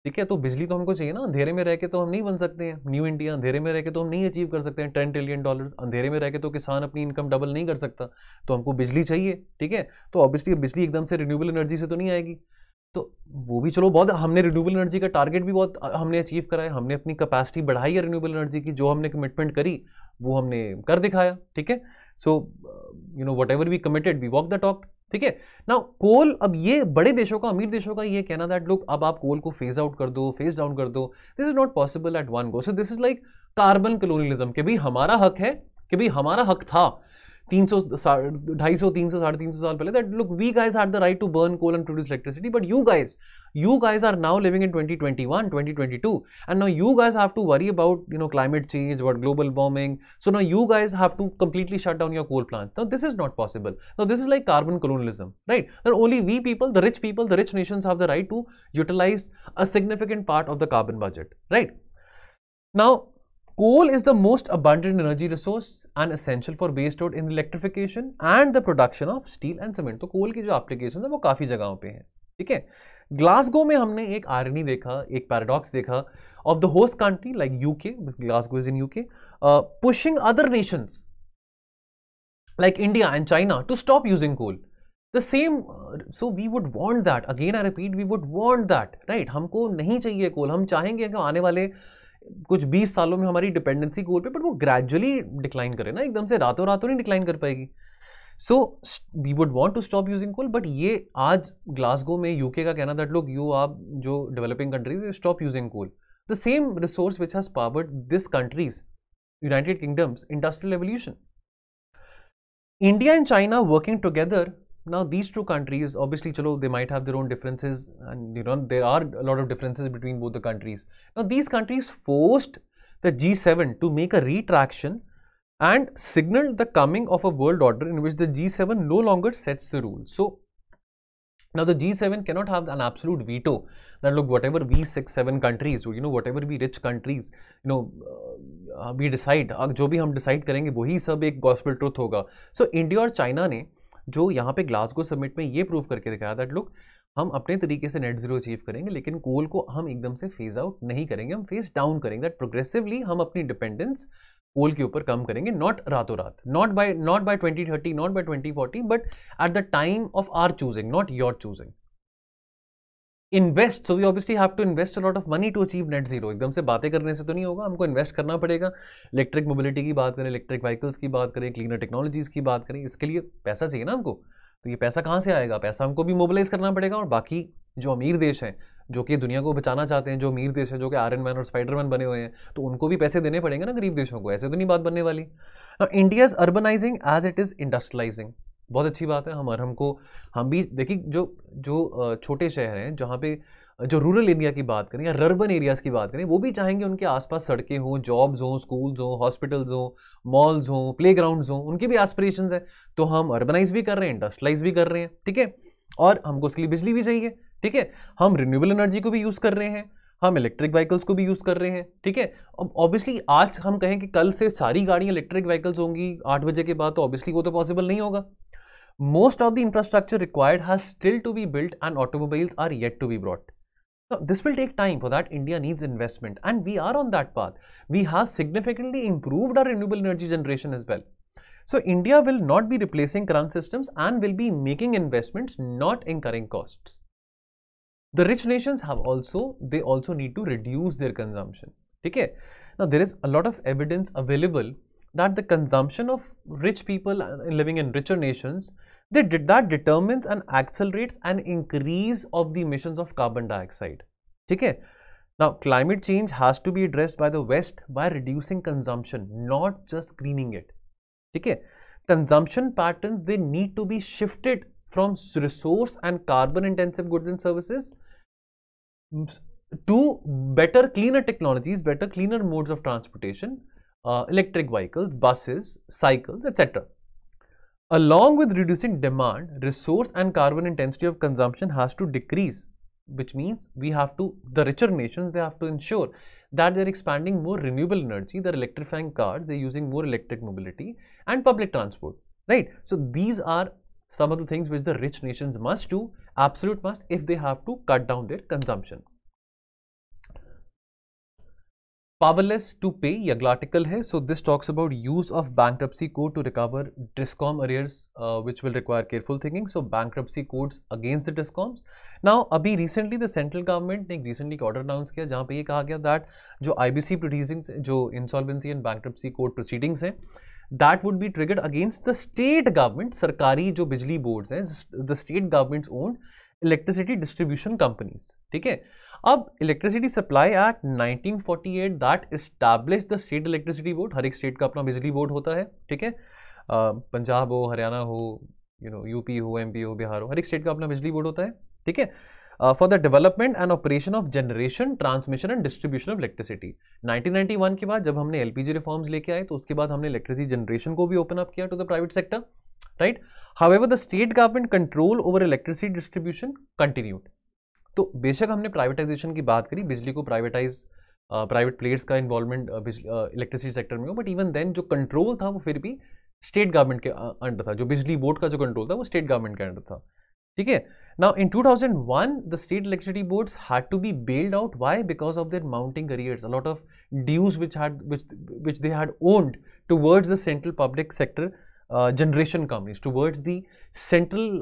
ठीक है, तो बिजली तो हमको चाहिए ना. अंधेरे में रह के तो हम नहीं बन सकते हैं न्यू इंडिया, अंधेरे में रह के तो हम नहीं अचीव कर सकते हैं $10 ट्रिलियन. अंधेरे में रह के तो किसान अपनी इनकम डबल नहीं कर सकता, तो हमको बिजली चाहिए. ठीक है, तो ऑब्वियसली बिजली एकदम से रिन्यूएबल एनर्जी से तो नहीं आएगी. तो वो भी चलो, बहुत हमने रिन्यूएबल एनर्जी का टारगेट भी बहुत हमने अचीव करा है, हमने अपनी कैपेसिटी बढ़ाई है रिन्यूएबल एनर्जी की, जो हमने कमिटमेंट करी वो हमने कर दिखाया. ठीक है, so whatever we committed we walk the talk. ठीक है ना. कोल, अब ये बड़े देशों का, अमीर देशों का ये कहना दैट लुक अब आप कोल को फेज आउट कर दो, फेज डाउन कर दो, this is not possible at one go. So this is like carbon colonialism कि भाई हमारा हक है, कि भाई हमारा हक था 300, 250, 300, 350 साल पहले, that look we guys had the right to burn coal and produce electricity, but you guys are now living in 2021, 2022, and now you guys have to worry about climate change, what global warming. So now you guys have to completely shut down your coal plants. Now this is not possible. Now this is like carbon colonialism, right? Now only we people, the rich people, the rich nations have the right to utilize a significant part of the carbon budget, right? Now coal is the most abundant energy resource and essential for base load in electrification and the production of steel and cement. तो कोल की जो एप्लीकेशन है वो काफी जगहों पे है. ठीक है, ग्लासगो में हमने एक आयरनी देखा, एक पैराडॉक्स देखा of the host country like UK, Glasgow is in UK, pushing other nations like India and China to stop using coal. The same, so we would want that. Again I repeat, we would want that, right? हमको नहीं चाहिए कोल. हम चाहेंगे कि आने वाले कुछ 20 सालों में हमारी डिपेंडेंसी कोल पे, बट वो ग्रेजुअली डिक्लाइन करे ना, एकदम से रातों रातों नहीं डिक्लाइन कर पाएगी. So we would want to stop using coal, but ये आज ग्लासगो में यूके का कहना दैट लोग आप जो developing countries stop using coal, the same resource which has powered this countries, United Kingdom's industrial revolution. India and China working together. Now these two countries, obviously chalo, they might have their own differences, and there are a lot of differences between both the countries. Now these countries forced the G7 to make a retraction and signaled the coming of a world order in which the G7 no longer sets the rules. So now the G7 cannot have an absolute veto that look, whatever we 6-7 countries, or whatever we rich countries, we decide, जो भी हम decide करेंगे वही सब एक gospel truth होगा. So India और China ने जो यहाँ पे ग्लासगो समिट में ये प्रूव करके दिखाया दैट लुक, हम अपने तरीके से नेट जीरो अचीव करेंगे, लेकिन कोल को हम एकदम से फेज आउट नहीं करेंगे, हम फेज डाउन करेंगे. दैट प्रोग्रेसिवली हम अपनी डिपेंडेंस कोल के ऊपर कम करेंगे, नॉट रातों रात, not by 2030, not by 2040, but at the time of our choosing, not your choosing. Invest, so we obviously have to invest a lot of money to achieve net zero. एकदम से बातें करने से तो नहीं होगा, हमको इन्वेस्ट करना पड़ेगा. इलेक्ट्रिक मोबिलिटी की बात करें, इलेक्ट्रिक व्हीकल्स की बात करें, क्लीनर टेक्नोलॉजीज की बात करें, इसके लिए पैसा चाहिए ना हमको. तो ये पैसा कहाँ से आएगा? पैसा हमको भी मोबिलाइज करना पड़ेगा. और बाकी जो अमीर देश हैं, जो कि दुनिया को बचाना चाहते हैं, जो अमीर देश हैं, जो कि आयरन मैन और स्पाइडरमैन बने हुए हैं, तो उनको भी पैसे देने पड़ेंगे ना गरीब देशों को. ऐसे तो नहीं बात बनने वाली. India is urbanising as it is industrialising. बहुत अच्छी बात है. हम भी देखिए, जो छोटे शहर हैं, जहाँ पे जो रूरल एरिया की बात करें या अर्बन एरियाज़ की बात करें, वो भी चाहेंगे उनके आसपास सड़कें हों, जॉब्स हों, स्कूल्स हों, हॉस्पिटल्स हों, मॉल्स हों, प्लेग्राउंड्स हों. उनकी भी एस्पिरेशंस है. तो हम अर्बनाइज भी कर रहे हैं, इंडस्ट्रियलाइज भी कर रहे हैं. ठीक है, और हमको उसके लिए बिजली भी चाहिए. ठीक है, हम रिन्यूएबल एनर्जी को भी यूज़ कर रहे हैं, हम इलेक्ट्रिक व्हीकल्स को भी यूज़ कर रहे हैं. ठीक है, ऑब्वियसली आज हम कहें कि कल से सारी गाड़ियाँ इलेक्ट्रिक व्हीकल्स होंगी 8 बजे के बाद, तो ऑब्वियसली वो तो पॉसिबल नहीं होगा. Most of the infrastructure required has still to be built and automobiles are yet to be brought. Now, this will take time. For that, India needs investment, and we are on that path. We have significantly improved our renewable energy generation as well. So, India will not be replacing current systems and will be making investments, not incurring costs. The rich nations also need to reduce their consumption. Okay? Now, there is a lot of evidence available that the consumption of rich people living in richer nations, that determines and accelerates an increase of the emissions of carbon dioxide. Okay? Now, climate change has to be addressed by the West by reducing consumption, not just greening it. Okay? Consumption patterns, they need to be shifted from resource and carbon intensive goods and services to better, cleaner technologies, better, cleaner modes of transportation, electric vehicles, buses, cycles, etc. Along with reducing demand, resource and carbon intensity of consumption has to decrease, which means the richer nations, they have to ensure that they're expanding more renewable energy, they're electrifying cars, they're using more electric mobility and public transport, right? So these are some of the things which the rich nations must do, absolute must, if they have to cut down their consumption. Powerless to pay, ये अगला आर्टिकल है. So this talks about use of bankruptcy code to recover DISCOM arrears, which will require careful thinking. So bankruptcy codes against the DISCOMs. Now अभी recently the central government ने एक recently order announce किया जहाँ पे ये कहा गया that जो IBC proceedings, जो insolvency and bankruptcy court proceedings हैं, that would be triggered against the state government, सरकारी जो बिजली बोर्ड्स हैं, the state governments owned electricity distribution companies. ठीक है. अब electricity supply act 1948 that establish the state electricity board. हर एक स्टेट का अपना बिजली बोर्ड होता है. ठीक है. पंजाब हो, हरियाणा हो, यूपी हो, एमपी हो, बिहार हो, हर एक स्टेट का अपना बिजली बोर्ड होता है. ठीक है. For the development and operation of generation, transmission and distribution of electricity. 1991 के बाद जब हमने एलपीजी रिफॉर्म्स लेके आए तो उसके बाद हमने इलेक्ट्रिसिटी जनरेशन को भी ओपन अप किया to the private sector, right. However the state government control over electricity distribution continued. तो बेशक हमने प्राइवेटाइजेशन की बात करी, बिजली को प्राइवेट प्लेयर्स का इन्वॉल्वमेंट इलेक्ट्रिसिटी सेक्टर में हो, बट इवन देन जो कंट्रोल था वो फिर भी स्टेट गवर्नमेंट के अंडर था. जो बिजली बोर्ड का जो कंट्रोल था वो स्टेट गवर्नमेंट के अंडर था. ठीक है. Now in 2001 the state electricity boards had to be bailed out. Why? Because of their mounting arrears, a lot of dues which they had owned towards the central public sector generation companies, towards the central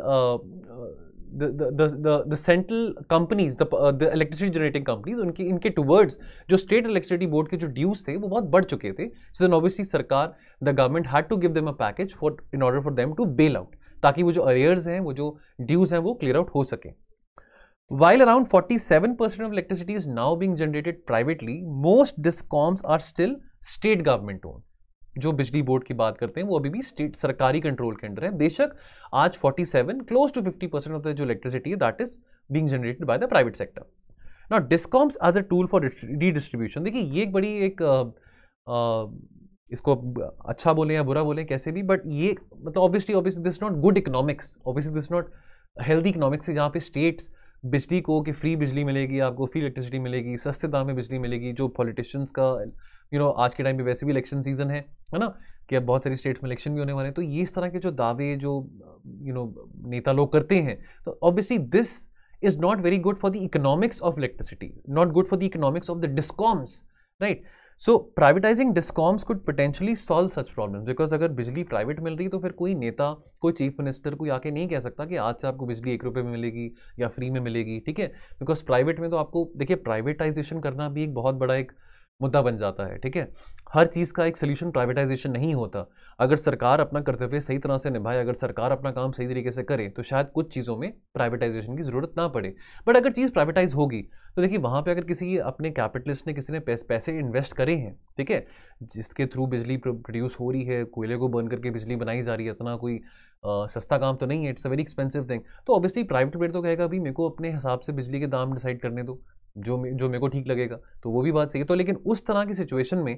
the central companies, the electricity generating companies, इनके towards जो state electricity board के जो dues थे वो बहुत बढ़ चुके थे. So then obviously सरकार, the government had to give them a package in order for them to bail out, ताकि वो जो arrears हैं, वो जो dues हैं, वो clear out हो सके. While around 47% of electricity is now being generated privately, most DISCOMs are still state government owned. जो बिजली बोर्ड की बात करते हैं वो अभी भी स्टेट सरकारी कंट्रोल के अंडर है. बेशक आज 47 क्लोज टू 50% ऑफ द जो इलेक्ट्रिसिटी है that is being generated by the private sector. Now discoms as a tool for redistribution. देखिए ये एक बड़ी इसको अच्छा बोले या बुरा बोले कैसे भी, बट ये मतलब obviously this not good economics, obviously this not healthy economics, जहाँ पे स्टेट्स बिजली को कि फ्री बिजली मिलेगी, आपको फ्री इलेक्ट्रिसिटी मिलेगी, सस्ते दाम में बिजली मिलेगी. जो पॉलिटिशियंस का आज के टाइम पे वैसे भी इलेक्शन सीजन है ना, कि अब बहुत सारी स्टेट्स में इलेक्शन भी होने वाले हैं, तो ये इस तरह के जो दावे जो नेता लोग करते हैं, तो obviously this is not very good for the economics of electricity, not good for the economics of the discoms, right. So privatising discoms could potentially solve such problems, because अगर बिजली प्राइवेट मिल रही तो फिर कोई नेता, कोई चीफ मिनिस्टर कोई आके नहीं कह सकता कि आज से आपको बिजली 1 रुपये में मिलेगी या फ्री में मिलेगी. ठीक है. बिकॉज प्राइवेट में तो आपको देखिए प्राइवेटाइजेशन करना भी एक बहुत बड़ा एक मुद्दा बन जाता है. ठीक है. हर चीज़ का एक सोल्यूशन प्राइवेटाइजेशन नहीं होता. अगर सरकार अपना कर्तव्य सही तरह से निभाए, अगर सरकार अपना काम सही तरीके से करे तो शायद कुछ चीज़ों में प्राइवेटाइजेशन की ज़रूरत ना पड़े. बट अगर चीज़ प्राइवेटाइज होगी तो देखिए वहाँ पे अगर किसी अपने कैपिटलिस्ट ने किसी ने पैसे इन्वेस्ट करे हैं, ठीक है, जिसके थ्रू बिजली प्रोड्यूस हो रही है, कोयले को बर्न करके बिजली बनाई जा रही है, इतना कोई सस्ता काम तो नहीं है, it's a very expensive thing. तो ऑब्वियसली प्राइवेट प्लेयर तो कहेगा भाई मेरे को अपने हिसाब से बिजली के दाम डिसाइड करने दो, जो मेरे को ठीक लगेगा. तो वो भी बात सही है. तो लेकिन उस तरह की सिचुएशन में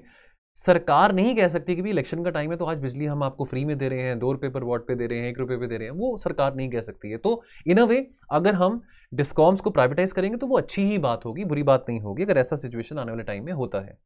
सरकार नहीं कह सकती कि भी इलेक्शन का टाइम है तो आज बिजली हम आपको फ्री में दे रहे हैं, 2 रुपये पर वॉट पे दे रहे हैं, 1 रुपये पे दे रहे हैं. वो सरकार नहीं कह सकती है. तो इन अ वे अगर हम डिस्कॉम्स को प्राइवेटाइज करेंगे तो वो अच्छी ही बात होगी, बुरी बात नहीं होगी, अगर ऐसा सिचुएशन आने वाले टाइम में होता है.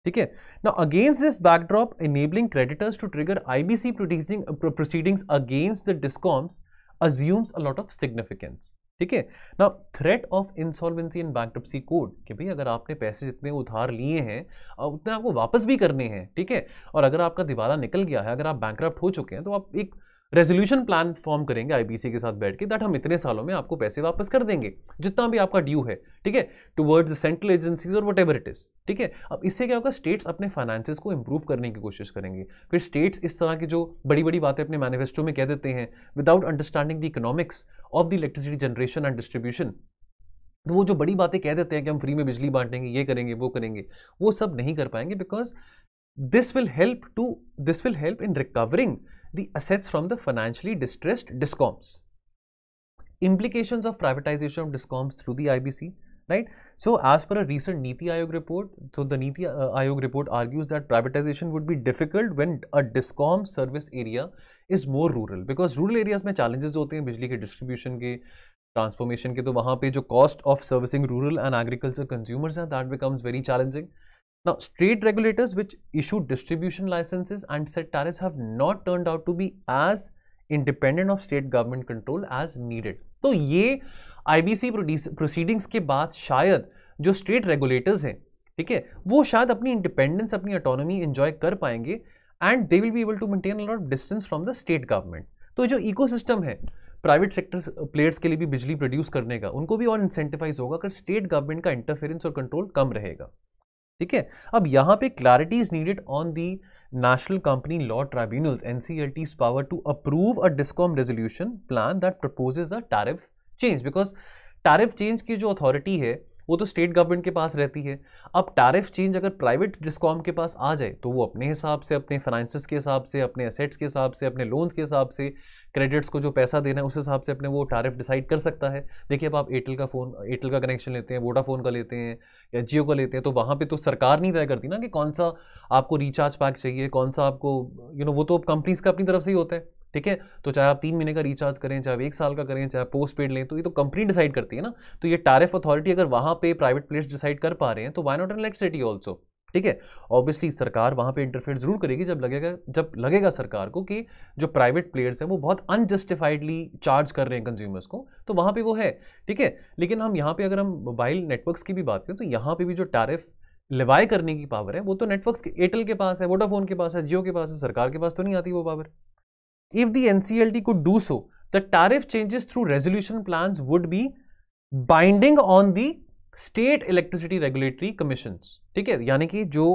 ठीक है ना। Against this backdrop enabling creditors to trigger IBC proceedings against the discoms assumes a lot of significance. ठीक है ना। Threat of insolvency and bankruptcy code कि भाई अगर आपने पैसे जितने उधार लिए हैं उतने आपको वापस भी करने हैं। ठीक है, और अगर आपका दिवाला निकल गया है, अगर आप बैंक्रप्ट हो चुके हैं, तो आप एक रेजोल्यूशन प्लान फॉर्म करेंगे आईबीसी के साथ बैठ के दैट हम इतने सालों में आपको पैसे वापस कर देंगे जितना भी आपका ड्यू है। ठीक है, टुवर्ड्स सेंट्रल एजेंसीज और व्हाटएवर इट इज। ठीक है, अब इससे क्या होगा, स्टेट्स अपने फाइनेंसेस को इंप्रूव करने की कोशिश करेंगे। फिर स्टेट्स इस तरह की जो बड़ी बड़ी बातें अपने मैनिफेस्टो में कह देते हैं without understanding the economics of the electricity generation and distribution, तो वो जो बड़ी बातें कह देते हैं कि हम फ्री में बिजली बांटेंगे, ये करेंगे, वो करेंगे, वो सब नहीं कर पाएंगे because this will help in recovering the assets from the financially distressed DISCOMs. Implications of privatization of DISCOMs through the IBC, right? So as per a recent Niti Aayog report, so the Niti Aayog report argues that privatization would be difficult when a DISCOM service area is more rural, because rural areas में challenges होते हैं बिजली के distribution के, ट्रांसफॉर्मेशन के, तो वहाँ पे जो cost of servicing rural and agriculture consumers हैं that becomes very challenging. Now, state regulators which issue distribution licenses and set tariffs have not turned out to be as independent of state government control as needed. तो ये IBC proceedings के बाद शायद जो स्टेट रेगुलेटर्स हैं, ठीक है, वो शायद अपनी इंडिपेंडेंस, अपनी ऑटोनॉमी एंजॉय कर पाएंगे and they will be able to maintain a lot of distance from the state government. तो जो इकोसिस्टम है प्राइवेट सेक्टर प्लेयर्स के लिए भी बिजली प्रोड्यूस करने का, उनको भी और इंसेंटिवाइज होगा अगर स्टेट गवर्नमेंट का इंटरफेरेंस और कंट्रोल कम रहेगा। ठीक है, अब यहां पे clarity is needed on the national company law tribunals NCLT's power to approve a discom resolution plan that proposes a tariff change, because tariff change की जो अथॉरिटी है वो तो स्टेट गवर्नमेंट के पास रहती है। अब टैरिफ चेंज अगर प्राइवेट डिस्कॉम के पास आ जाए तो वो अपने हिसाब से, अपने फाइनेंसेस के हिसाब से, अपने एसेट्स के हिसाब से, अपने लोन्स के हिसाब से, क्रेडिट्स को जो पैसा देना है उस हिसाब से अपने वो टैरिफ डिसाइड कर सकता है। देखिए, अब आप एयरटेल का कनेक्शन लेते हैं, वोडाफोन का लेते हैं या जियो का लेते हैं, तो वहाँ पे तो सरकार नहीं तय करती ना कि कौन सा आपको रिचार्ज पैक चाहिए, कौन सा आपको वो तो कंपनीज का अपनी तरफ से ही होता है। ठीक है, तो चाहे आप 3 महीने का रिचार्ज करें, चाहे आप 1 साल का करें, चाहे पोस्ट पेड लें, तो ये तो कंपनी डिसाइड करती है ना। तो ये टैरिफ अथॉरिटी अगर वहाँ पे प्राइवेट प्लेयर्स डिसाइड कर पा रहे हैं तो why not in electricity also. ठीक है, ऑब्वियसली सरकार वहां पे इंटरफेयर जरूर करेगी जब लगेगा सरकार को कि जो प्राइवेट प्लेयर्स हैं वो बहुत अनजस्टिफाइडली चार्ज कर रहे हैं कंज्यूमर्स को, तो वहां पे वो है। ठीक है, लेकिन हम यहाँ पे अगर हम मोबाइल नेटवर्क्स की भी बात करें तो यहाँ पे भी जो टैरिफ लिवाई करने की पावर है वो तो नेटवर्क्स के, एयरटेल के पास है, वोडाफोन के पास है, जियो के पास है, सरकार के पास तो नहीं आती वो power. If the NCLT could do so, the tariff changes through resolution plans would be binding on the state electricity regulatory commissions. ठीक है, यानी कि जो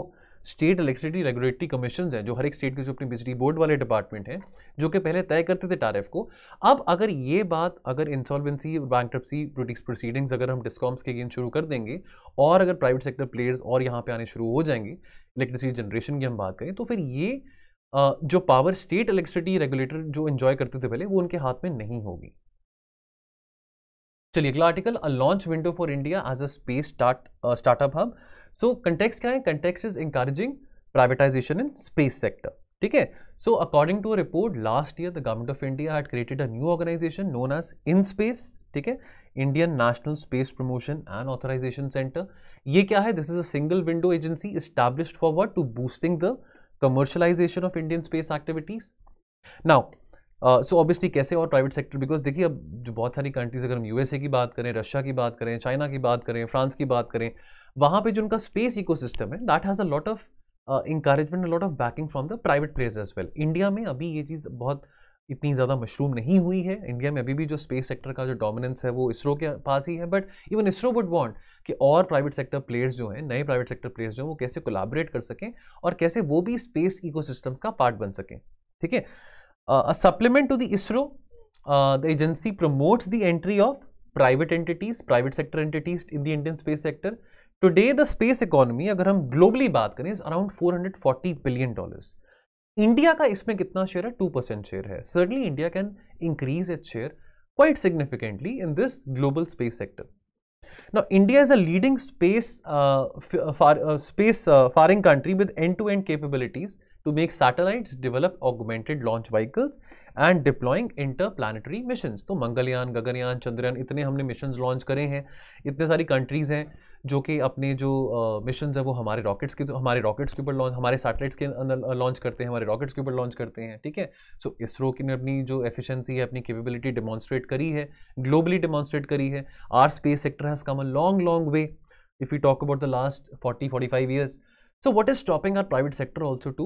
स्टेट इलेक्ट्रिसिटी रेगुलेटरी कमीशंस हैं, जो हर एक स्टेट के जो अपनी बिजली बोर्ड वाले डिपार्टमेंट हैं, जो कि पहले तय करते थे टैरिफ को, अब अगर ये बात, अगर इंसॉल्वेंसी, बैंक्रप्सी प्रोसीडिंग्स अगर हम डिस्कॉम्स के अगेंस्ट शुरू कर देंगे और अगर प्राइवेट सेक्टर प्लेयर्स और यहाँ पे आने शुरू हो जाएंगे, इलेक्ट्रिसिटी जनरेशन की हम बात करें, तो फिर ये जो पावर स्टेट इलेक्ट्रिसिटी रेगुलेटर जो एंजॉय करते थे पहले, वो उनके हाथ में नहीं होगी। चलिए अगला article, a launch window for India as a space startup hub. So context क्या है, context is encouraging privatisation in space sector. ठीक है, so according to a report last year the government of India had created a new organisation known as in space. ठीक है, Indian national space promotion and authorisation centre. ये क्या है, this is a single window agency established for what, to boosting the commercialisation of Indian space activities. Now so obviously कैसे, और प्राइवेट सेक्टर, बिकॉज देखिए अब जो बहुत सारी कंट्रीज, अगर हम USA की बात करें, रशिया की बात करें, चाइना की बात करें, फ्रांस की बात करें, वहाँ पे जो उनका स्पेस इकोसिस्टम है that has a lot of encouragement, a lot of backing from the private players as well. India में अभी ये चीज़ बहुत इतनी ज़्यादा मशरूम नहीं हुई है। इंडिया में अभी भी जो स्पेस सेक्टर का जो डोमिनेंस है वो इसरो के पास ही है, but even ISRO would want कि और प्राइवेट सेक्टर प्लेयर्स जो हैं, नए प्राइवेट सेक्टर प्लेयर्स जो हैं, वो कैसे कोलैबोरेट कर सकें और कैसे वो भी स्पेस इकोसिस्टम्स का पार्ट बन सकें। ठीक है, a supplement to the ISRO, the agency promotes the entry of private entities, private sector entities in the Indian space sector. Today, the space economy, अगर हम ग्लोबली बात करें, is around $440 billion. इंडिया का इसमें कितना शेयर है, 2% शेयर है। Certainly, India can increase its share quite significantly in this global space sector. Now, India is a leading faring country with end-to-end capabilities to make satellites, develop augmented launch vehicles and deploying interplanetary missions. तो मंगलयान, गगनयान, चंद्रयान, इतने हमने मिशंस लॉन्च करे हैं, इतने सारी कंट्रीज हैं जो कि अपने जो मिशन है वो हमारे रॉकेट्स के ऊपर लॉन्च, हमारे सैटेलाइट्स के अंदर लॉन्च करते हैं, हमारे रॉकेट्स के ऊपर लॉन्च करते हैं, ठीक है। सो इसरो की ने अपनी जो एफिशिएंसी है, अपनी कैपेबिलिटी डिमॉन्स्ट्रेट करी है, ग्लोबली डिमॉन्स्ट्रेट करी है। Our space sector has come a long way if we talk about the last 40-45 years. So what is stopping our private sector also to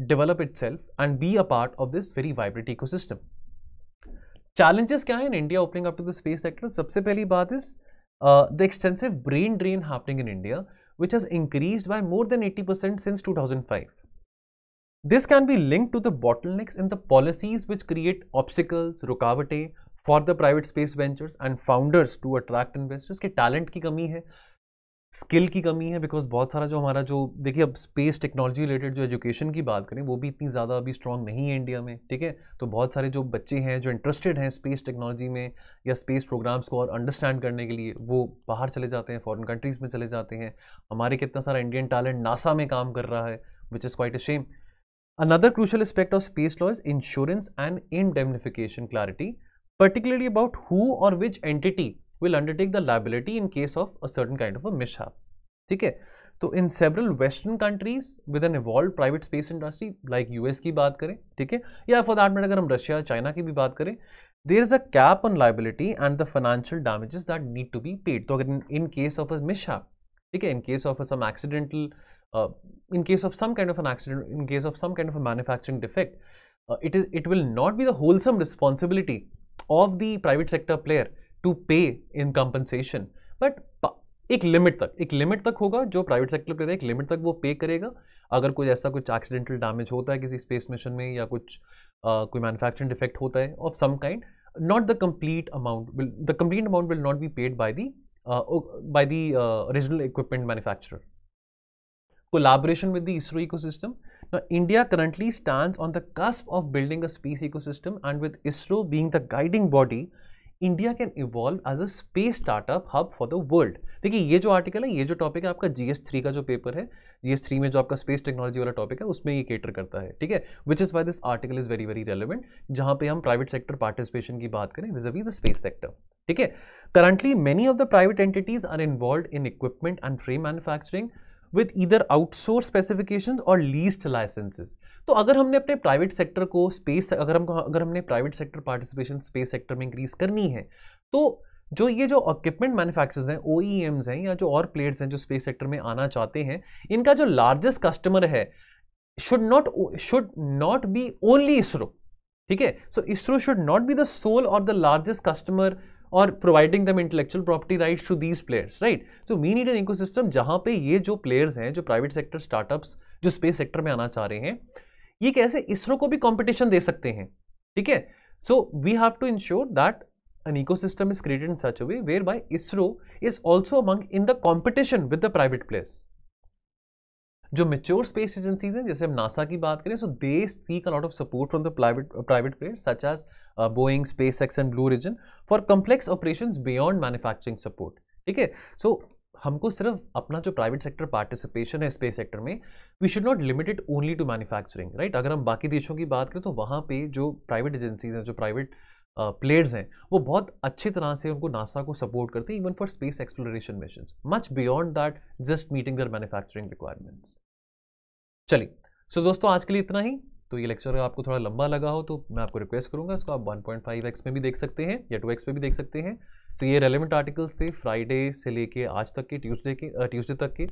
develop itself and be a part of this very vibrant ecosystem? Challenges क्या है in India opening up to the space sector? सबसे पहली बात is the extensive brain drain happening in India, which has increased by more than 80% since 2005. This can be linked to the bottlenecks in the policies which create obstacles, रुकावटें for the private space ventures and founders to attract investors. के टैलेंट की कमी है, स्किल की कमी है, बिकॉज बहुत सारा जो हमारा जो देखिए अब स्पेस टेक्नोलॉजी रिलेटेड जो एजुकेशन की बात करें वो भी इतनी ज़्यादा अभी स्ट्रॉन्ग नहीं है इंडिया में, ठीक है। तो बहुत सारे जो बच्चे हैं जो इंटरेस्टेड हैं स्पेस टेक्नोलॉजी में या स्पेस प्रोग्राम्स को और अंडरस्टैंड करने के लिए, वो बाहर चले जाते हैं, फॉरेन कंट्रीज़ में चले जाते हैं। हमारे कितना सारा इंडियन टैलेंट नासा में काम कर रहा है, which is quite a shame. Another crucial aspect of space law is insurance and indemnification clarity, particularly about who or which entity will undertake the liability in case of a certain kind of a mishap. ठीक है, तो in several Western countries with an evolved private space industry, like US की बात करें, ठीक है, या for that matter अगर हम रशिया चाइना की भी बात करें, there is a cap on liability and the financial damages that need to be paid. तो अगर in case of a mishap, ठीक है, in case of some accidental in case of some kind of an accident, in case of some kind of a manufacturing defect, it will not be the wholesome responsibility of the private sector player to pay in compensation, but एक लिमिट तक होगा जो प्राइवेट सेक्टर प्लेयर एक लिमिट तक वो पे करेगा। अगर कुछ ऐसा कुछ एक्सीडेंटल डैमेज होता है किसी स्पेस मिशन में या कुछ कोई मैन्युफैक्चरिंग डिफेक्ट होता है of some kind, not the complete amount will not be paid by the original equipment manufacturer. Collaboration with the ISRO ecosystem. Now, India currently stands on the cusp of building a space ecosystem, and with ISRO being the guiding body, India can evolve as a space startup hub for the world. देखिए ये जो आर्टिकल है, ये जो टॉपिक है आपका GS3 का जो पेपर है, GS3 में जो आपका स्पेस टेक्नोलॉजी वाला टॉपिक है उसमें ये केटर करता है, ठीक है, which is why this article is very very relevant, जहां पे हम प्राइवेट सेक्टर पार्टिसिपेशन की बात करें विज़-अ-वी द स्पेस सेक्टर, ठीक है। Currently many of the private entities are involved in equipment and frame manufacturing with either outsourced specifications or leased licenses. तो अगर हमने अपने प्राइवेट सेक्टर को अगर हमने private sector participation space sector में इंक्रीज करनी है, तो जो ये जो इक्विपमेंट मैन्युफैक्चरर्स हैं, OEMs हैं या जो और प्लेयर्स हैं जो स्पेस सेक्टर में आना चाहते हैं, इनका जो लार्जेस्ट कस्टमर है should not be only ISRO, ठीक है। सो ISRO should not be the sole or the largest customer or providing them intellectual property rights to these players, right? So we need an ecosystem जहां पे ये जो players हैं, जो प्राइवेट सेक्टर स्टार्टअप्स जो स्पेस सेक्टर में आना चाह रहे हैं, ये कैसे इसरो को भी कंपटीशन दे सकते हैं, ठीक है। So we have to ensure that an ecosystem is created in such a way whereby ISRO is also among in the competition with the private players. जो मेच्योर स्पेस एजेंसीज हैं, जैसे हम नासा की बात करें, so they seek a lot of support from the private players such as Boeing, SpaceX and Blue Origin for complex operations beyond manufacturing support, ठीक है। सो हमको सिर्फ अपना जो प्राइवेट सेक्टर पार्टिसिपेशन है स्पेस सेक्टर में, we should not limit it only to manufacturing, right. अगर हम बाकी देशों की बात करें तो वहाँ पे जो प्राइवेट एजेंसीज हैं, जो प्राइवेट प्लेयर्स हैं, वो बहुत अच्छी तरह से उनको नासा को सपोर्ट करते हैं even for space exploration missions, much beyond that just meeting there manufacturing requirements. चलिए, सो दोस्तों आज के लिए इतना ही। तो ये लेक्चर अगर आपको थोड़ा लंबा लगा हो तो मैं आपको रिक्वेस्ट करूंगा इसको आप 1.5x में भी देख सकते हैं या 2x में भी देख सकते हैं। सो ये रेलेवेंट आर्टिकल्स थे फ्राइडे से लेके आज तक के, ट्यूसडे तक के।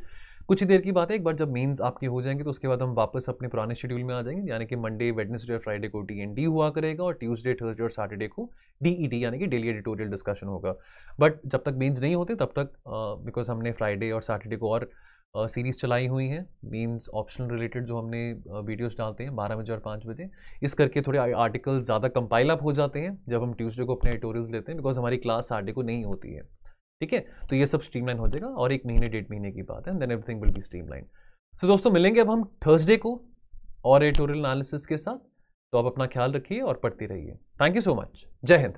कुछ ही देर की बात है, एक बार जब मेंस आपके हो जाएंगे तो उसके बाद हम वापस अपने पुराने शेड्यूल में आ जाएंगे, यानी कि मंडे, वेडनेसडे और फ्राइडे को DND हुआ करेगा और ट्यूसडे, थर्सडे और सैटरडे को DED यानी कि डेली एडिटोरियल डिस्कशन होगा। बट जब तक मेंस नहीं होते तब तक बिकॉज हमने फ्राइडे और सैटरडे को और सीरीज़ चलाई हुई हैं मीन्स ऑप्शनल रिलेटेड, जो हमने वीडियोस डालते हैं 12 बजे और 5 बजे, इस करके थोड़े आर्टिकल्स ज़्यादा कंपाइल अप हो जाते हैं जब हम ट्यूसडे को अपने एडिटोरियल्स लेते हैं, बिकॉज हमारी क्लास सैटरडे को नहीं होती है, ठीक है। तो ये सब स्ट्रीमलाइन हो जाएगा और 1 महीने 1.5 महीने की बात है, then everything will be streamline. So दोस्तों मिलेंगे अब हम थर्सडे को और एडिटोरियल एनालिसिस के साथ। तो आप अपना ख्याल रखिए और पढ़ते रहिए। Thank you so much. जय हिंद।